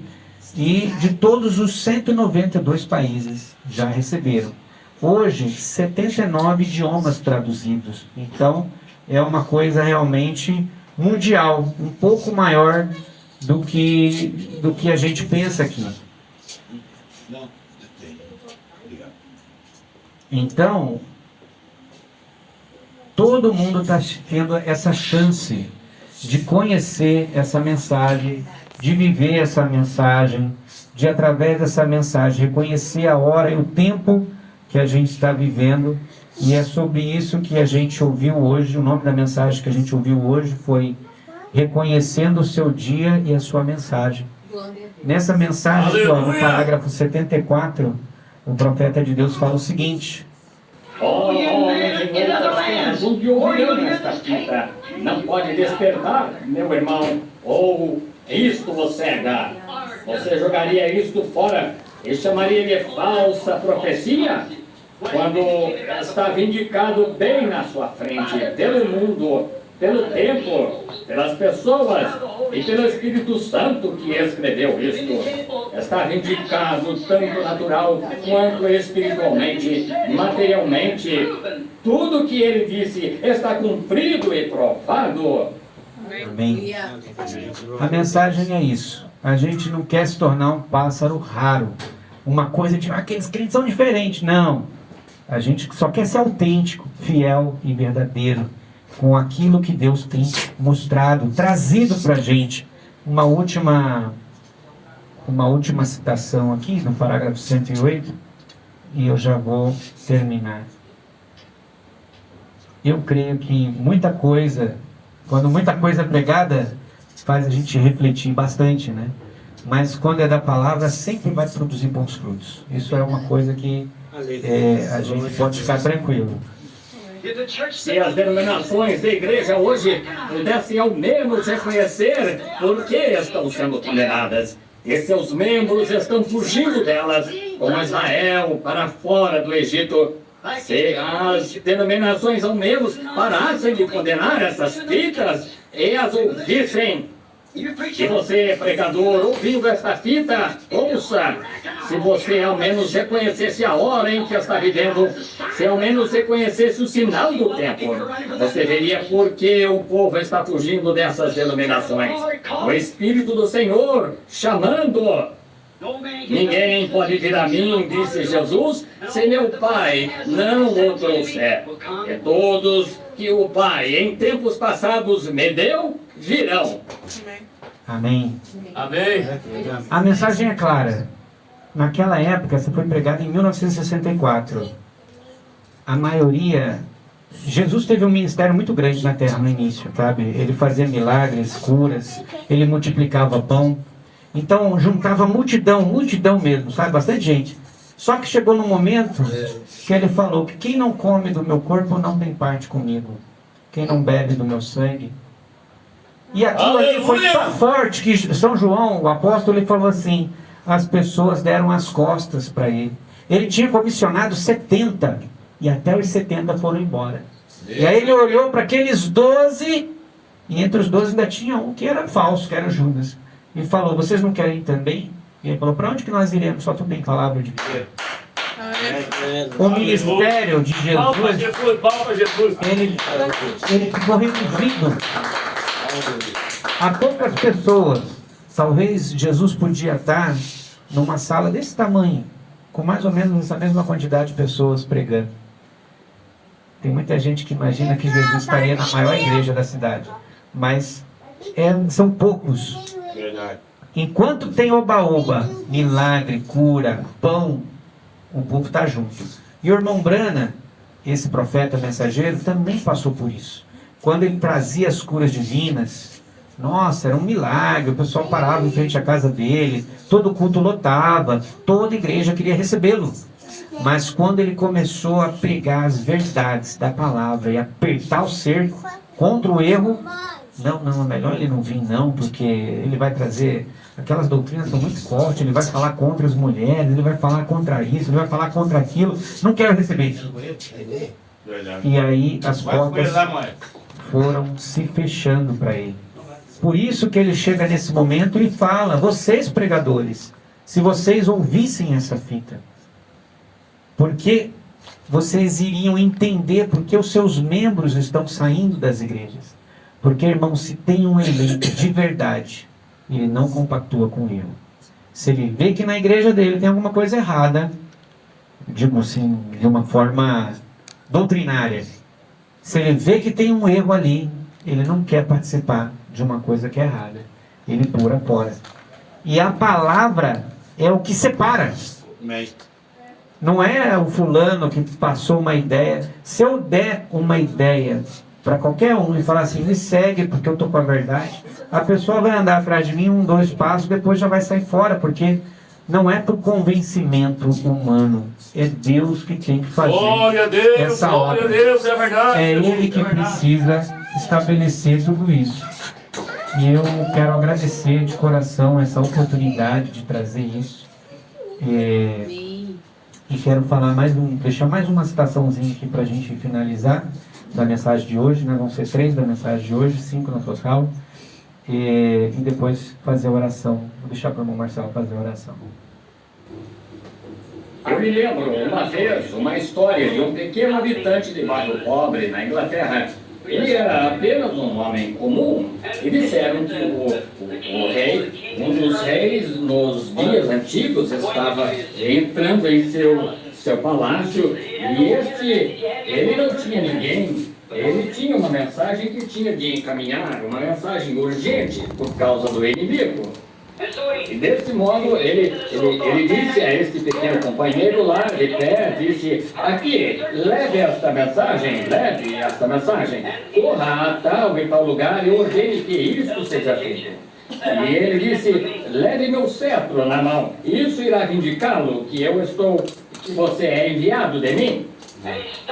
e de todos os 192 países já receberam. Hoje, 79 idiomas traduzidos. Então, é uma coisa realmente mundial, um pouco maior do que a gente pensa aqui. Então, todo mundo está tendo essa chance de conhecer essa mensagem, de viver essa mensagem, de através dessa mensagem reconhecer a hora e o tempo que a gente está vivendo. E é sobre isso que a gente ouviu hoje. O nome da mensagem que a gente ouviu hoje foi Reconhecendo o Seu Dia e a Sua Mensagem. Nessa mensagem, no parágrafo 74, o profeta de Deus fala o seguinte: o que ouvirão nesta fita não pode despertar, meu irmão, ou isto você cega. Você jogaria isto fora e chamaria de falsa profecia? Quando está vindicado bem na sua frente, pelo mundo, pelo tempo, pelas pessoas e pelo Espírito Santo que escreveu isto. Está vindicado tanto natural quanto espiritualmente, materialmente. Tudo que ele disse está cumprido e provado. Amém. A mensagem é isso. A gente não quer se tornar um pássaro raro. Uma coisa de aqueles crentes são diferentes. Não. A gente só quer ser autêntico, fiel e verdadeiro com aquilo que Deus tem mostrado, trazido para a gente. Uma última citação aqui, no parágrafo 108, e eu já vou terminar. Eu creio que muita coisa, quando muita coisa é pregada, faz a gente refletir bastante, né? Mas quando é da palavra, sempre vai produzir bons frutos. Isso é uma coisa que a gente pode ficar tranquilo. Se as denominações da igreja hoje pudessem ao menos reconhecer por que estão sendo condenadas, e seus membros estão fugindo delas, como Israel, para fora do Egito, se as denominações ao menos parassem de condenar essas fitas e as ouvissem. Se você, pregador, ouvindo esta fita, ouça. Se você ao menos reconhecesse a hora em que está vivendo, se ao menos reconhecesse o sinal do tempo, você veria por que o povo está fugindo dessas denominações. O Espírito do Senhor chamando. Ninguém pode vir a mim, disse Jesus, se meu Pai não o trouxer. E todos que o Pai em tempos passados me deu, virão. Amém. Amém. A mensagem é clara. Naquela época, essa foi pregada em 1964. A maioria... Jesus teve um ministério muito grande na Terra no início, sabe? Ele fazia milagres, curas, ele multiplicava pão. Então, juntava multidão mesmo, sabe? Bastante gente. Só que chegou num momento que ele falou que quem não come do meu corpo não tem parte comigo. Quem não bebe do meu sangue. E aquilo ali foi tão forte que São João, o apóstolo, ele falou assim, as pessoas deram as costas para ele. Ele tinha comissionado 70 e até os 70 foram embora. E aí ele olhou para aqueles 12 e entre os 12 ainda tinha um que era falso, que era Judas. E falou, vocês não querem ir também? E ele falou, para onde que nós iremos? Só tu tem palavra de vida. O ministério de Jesus, ele ficou reduzido a poucas pessoas. Talvez Jesus podia estar numa sala desse tamanho, com mais ou menos essa mesma quantidade de pessoas pregando. Tem muita gente que imagina que Jesus estaria na maior igreja da cidade, mas são poucos. Verdade. Enquanto tem oba-oba, milagre, cura, pão, o povo está junto. E o irmão Brana, esse profeta mensageiro, também passou por isso. Quando ele trazia as curas divinas, nossa, era um milagre, o pessoal parava em frente à casa dele, todo culto lotava, toda igreja queria recebê-lo. Mas quando ele começou a pregar as verdades da palavra e apertar o cerco contra o erro, não, é melhor ele não vir não, porque ele vai trazer, aquelas doutrinas são muito fortes, ele vai falar contra as mulheres, ele vai falar contra isso, ele vai falar contra aquilo, não quero receber isso. Verdade. E aí as Vai portas lá, mãe. foram se fechando para ele. Por isso que ele chega nesse momento e fala, vocês pregadores, se vocês ouvissem essa fita, porque vocês iriam entender porque os seus membros estão saindo das igrejas. Porque, irmão, se tem um eleito de verdade, ele não compactua com o erro. Se ele vê que na igreja dele tem alguma coisa errada, digo assim, de uma forma doutrinária, se ele vê que tem um erro ali, ele não quer participar de uma coisa que é errada. Ele pula fora. E a palavra é o que separa. Não é o fulano que passou uma ideia. Se eu der uma ideia para qualquer um e falar assim, me segue porque eu estou com a verdade, a pessoa vai andar atrás de mim 1, 2 passos, depois já vai sair fora, porque não é por convencimento humano, é Deus que tem que fazer essa obra. Glória a Deus, é verdade. É Ele que precisa estabelecer tudo isso. E eu quero agradecer de coração essa oportunidade de trazer isso. E quero falar deixar mais uma citaçãozinha aqui para a gente finalizar da mensagem de hoje, né? Vão ser 3 da mensagem de hoje, 5 na total. E depois fazer a oração. Vou deixar para o irmão Marcelo fazer a oração. Eu me lembro uma vez uma história de um pequeno habitante de bairro pobre na Inglaterra. Ele era apenas um homem comum e disseram que o rei, um dos reis nos dias antigos, estava entrando em seu palácio e ele não tinha ninguém. Ele tinha uma mensagem que tinha de encaminhar, uma mensagem urgente por causa do inimigo. E desse modo ele disse a este pequeno companheiro lá de pé, disse, aqui, leve esta mensagem, corra a tal e tal lugar e ordene que isso seja feito. E ele disse, leve meu cetro na mão, isso irá vindicá-lo que você é enviado de mim.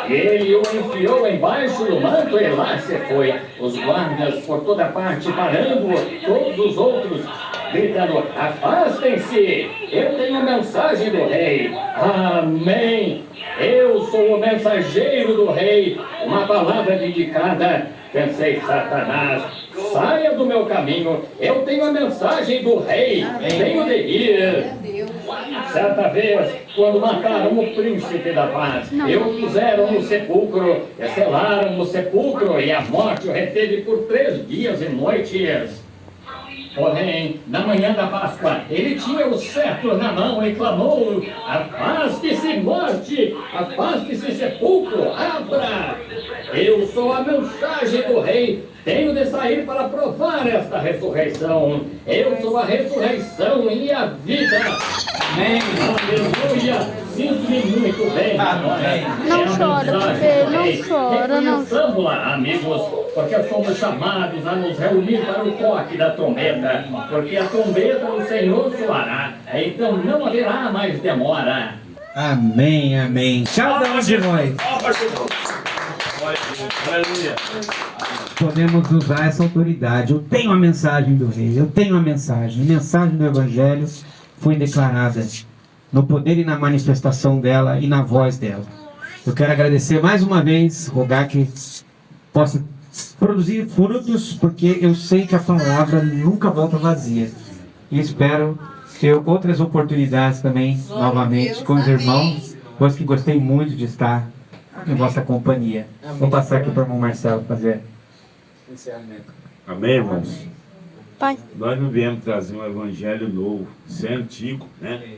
Ele o enfiou embaixo do manto e lá se foi. Os guardas por toda parte parando, todos os outros gritando, afastem-se, eu tenho a mensagem do rei. Amém. Eu sou o mensageiro do rei, uma palavra dedicada. Pensei, Satanás, saia do meu caminho, eu tenho a mensagem do rei, tenho de ir. Certa vez, quando mataram o príncipe da paz, e o puseram no sepulcro, selaram no sepulcro, e a morte o reteve por 3 dias e noites. Porém, na manhã da Páscoa, ele tinha o cetro na mão e clamou, afaste-se morte, afaste-se sepulcro, abra! Eu sou a mensagem do rei, tenho de sair para provar esta ressurreição. Eu sou a ressurreição e a vida. Aleluia! Sinto-me muito bem. Não chora, bebê, não chora, não. Vamos lá, amigos, porque somos chamados a nos reunir para o toque da trombeta, porque a trombeta do Senhor soará, então não haverá mais demora. Amém, amém. Cada um de nós Aleluia. podemos usar essa autoridade. Eu tenho a mensagem do rei, eu tenho a mensagem. A mensagem do Evangelho foi declarada no poder e na manifestação dela e na voz dela. Eu quero agradecer mais uma vez, rogar que possa produzir frutos, porque eu sei que a palavra nunca volta vazia. E espero ter outras oportunidades também, novamente, com os irmãos, pois que gostei muito de estar em vossa companhia. Vou passar aqui para o irmão Marcelo fazer encerramento. Amém, irmãos? Pai. Nós não viemos trazer um evangelho novo, isso é antigo, né?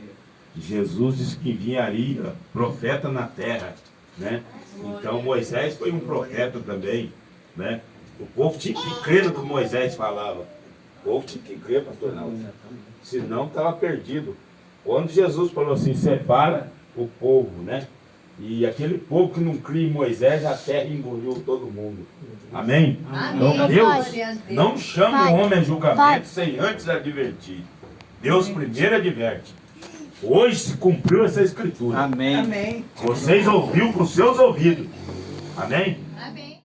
Jesus disse que vinharia profeta na terra, né? Então Moisés foi um profeta também, né? O povo tinha que crer no que Moisés falava. O povo tinha que crer, pastor Naldo. Senão estava perdido. Quando Jesus falou assim, separa o povo, né? E aquele povo que não cria em Moisés, a terra engoliu todo mundo. Amém? Então Deus não chama o homem a julgamento sem antes advertir. Deus primeiro adverte. Hoje se cumpriu essa escritura. Amém. Vocês ouviram com seus ouvidos. Amém?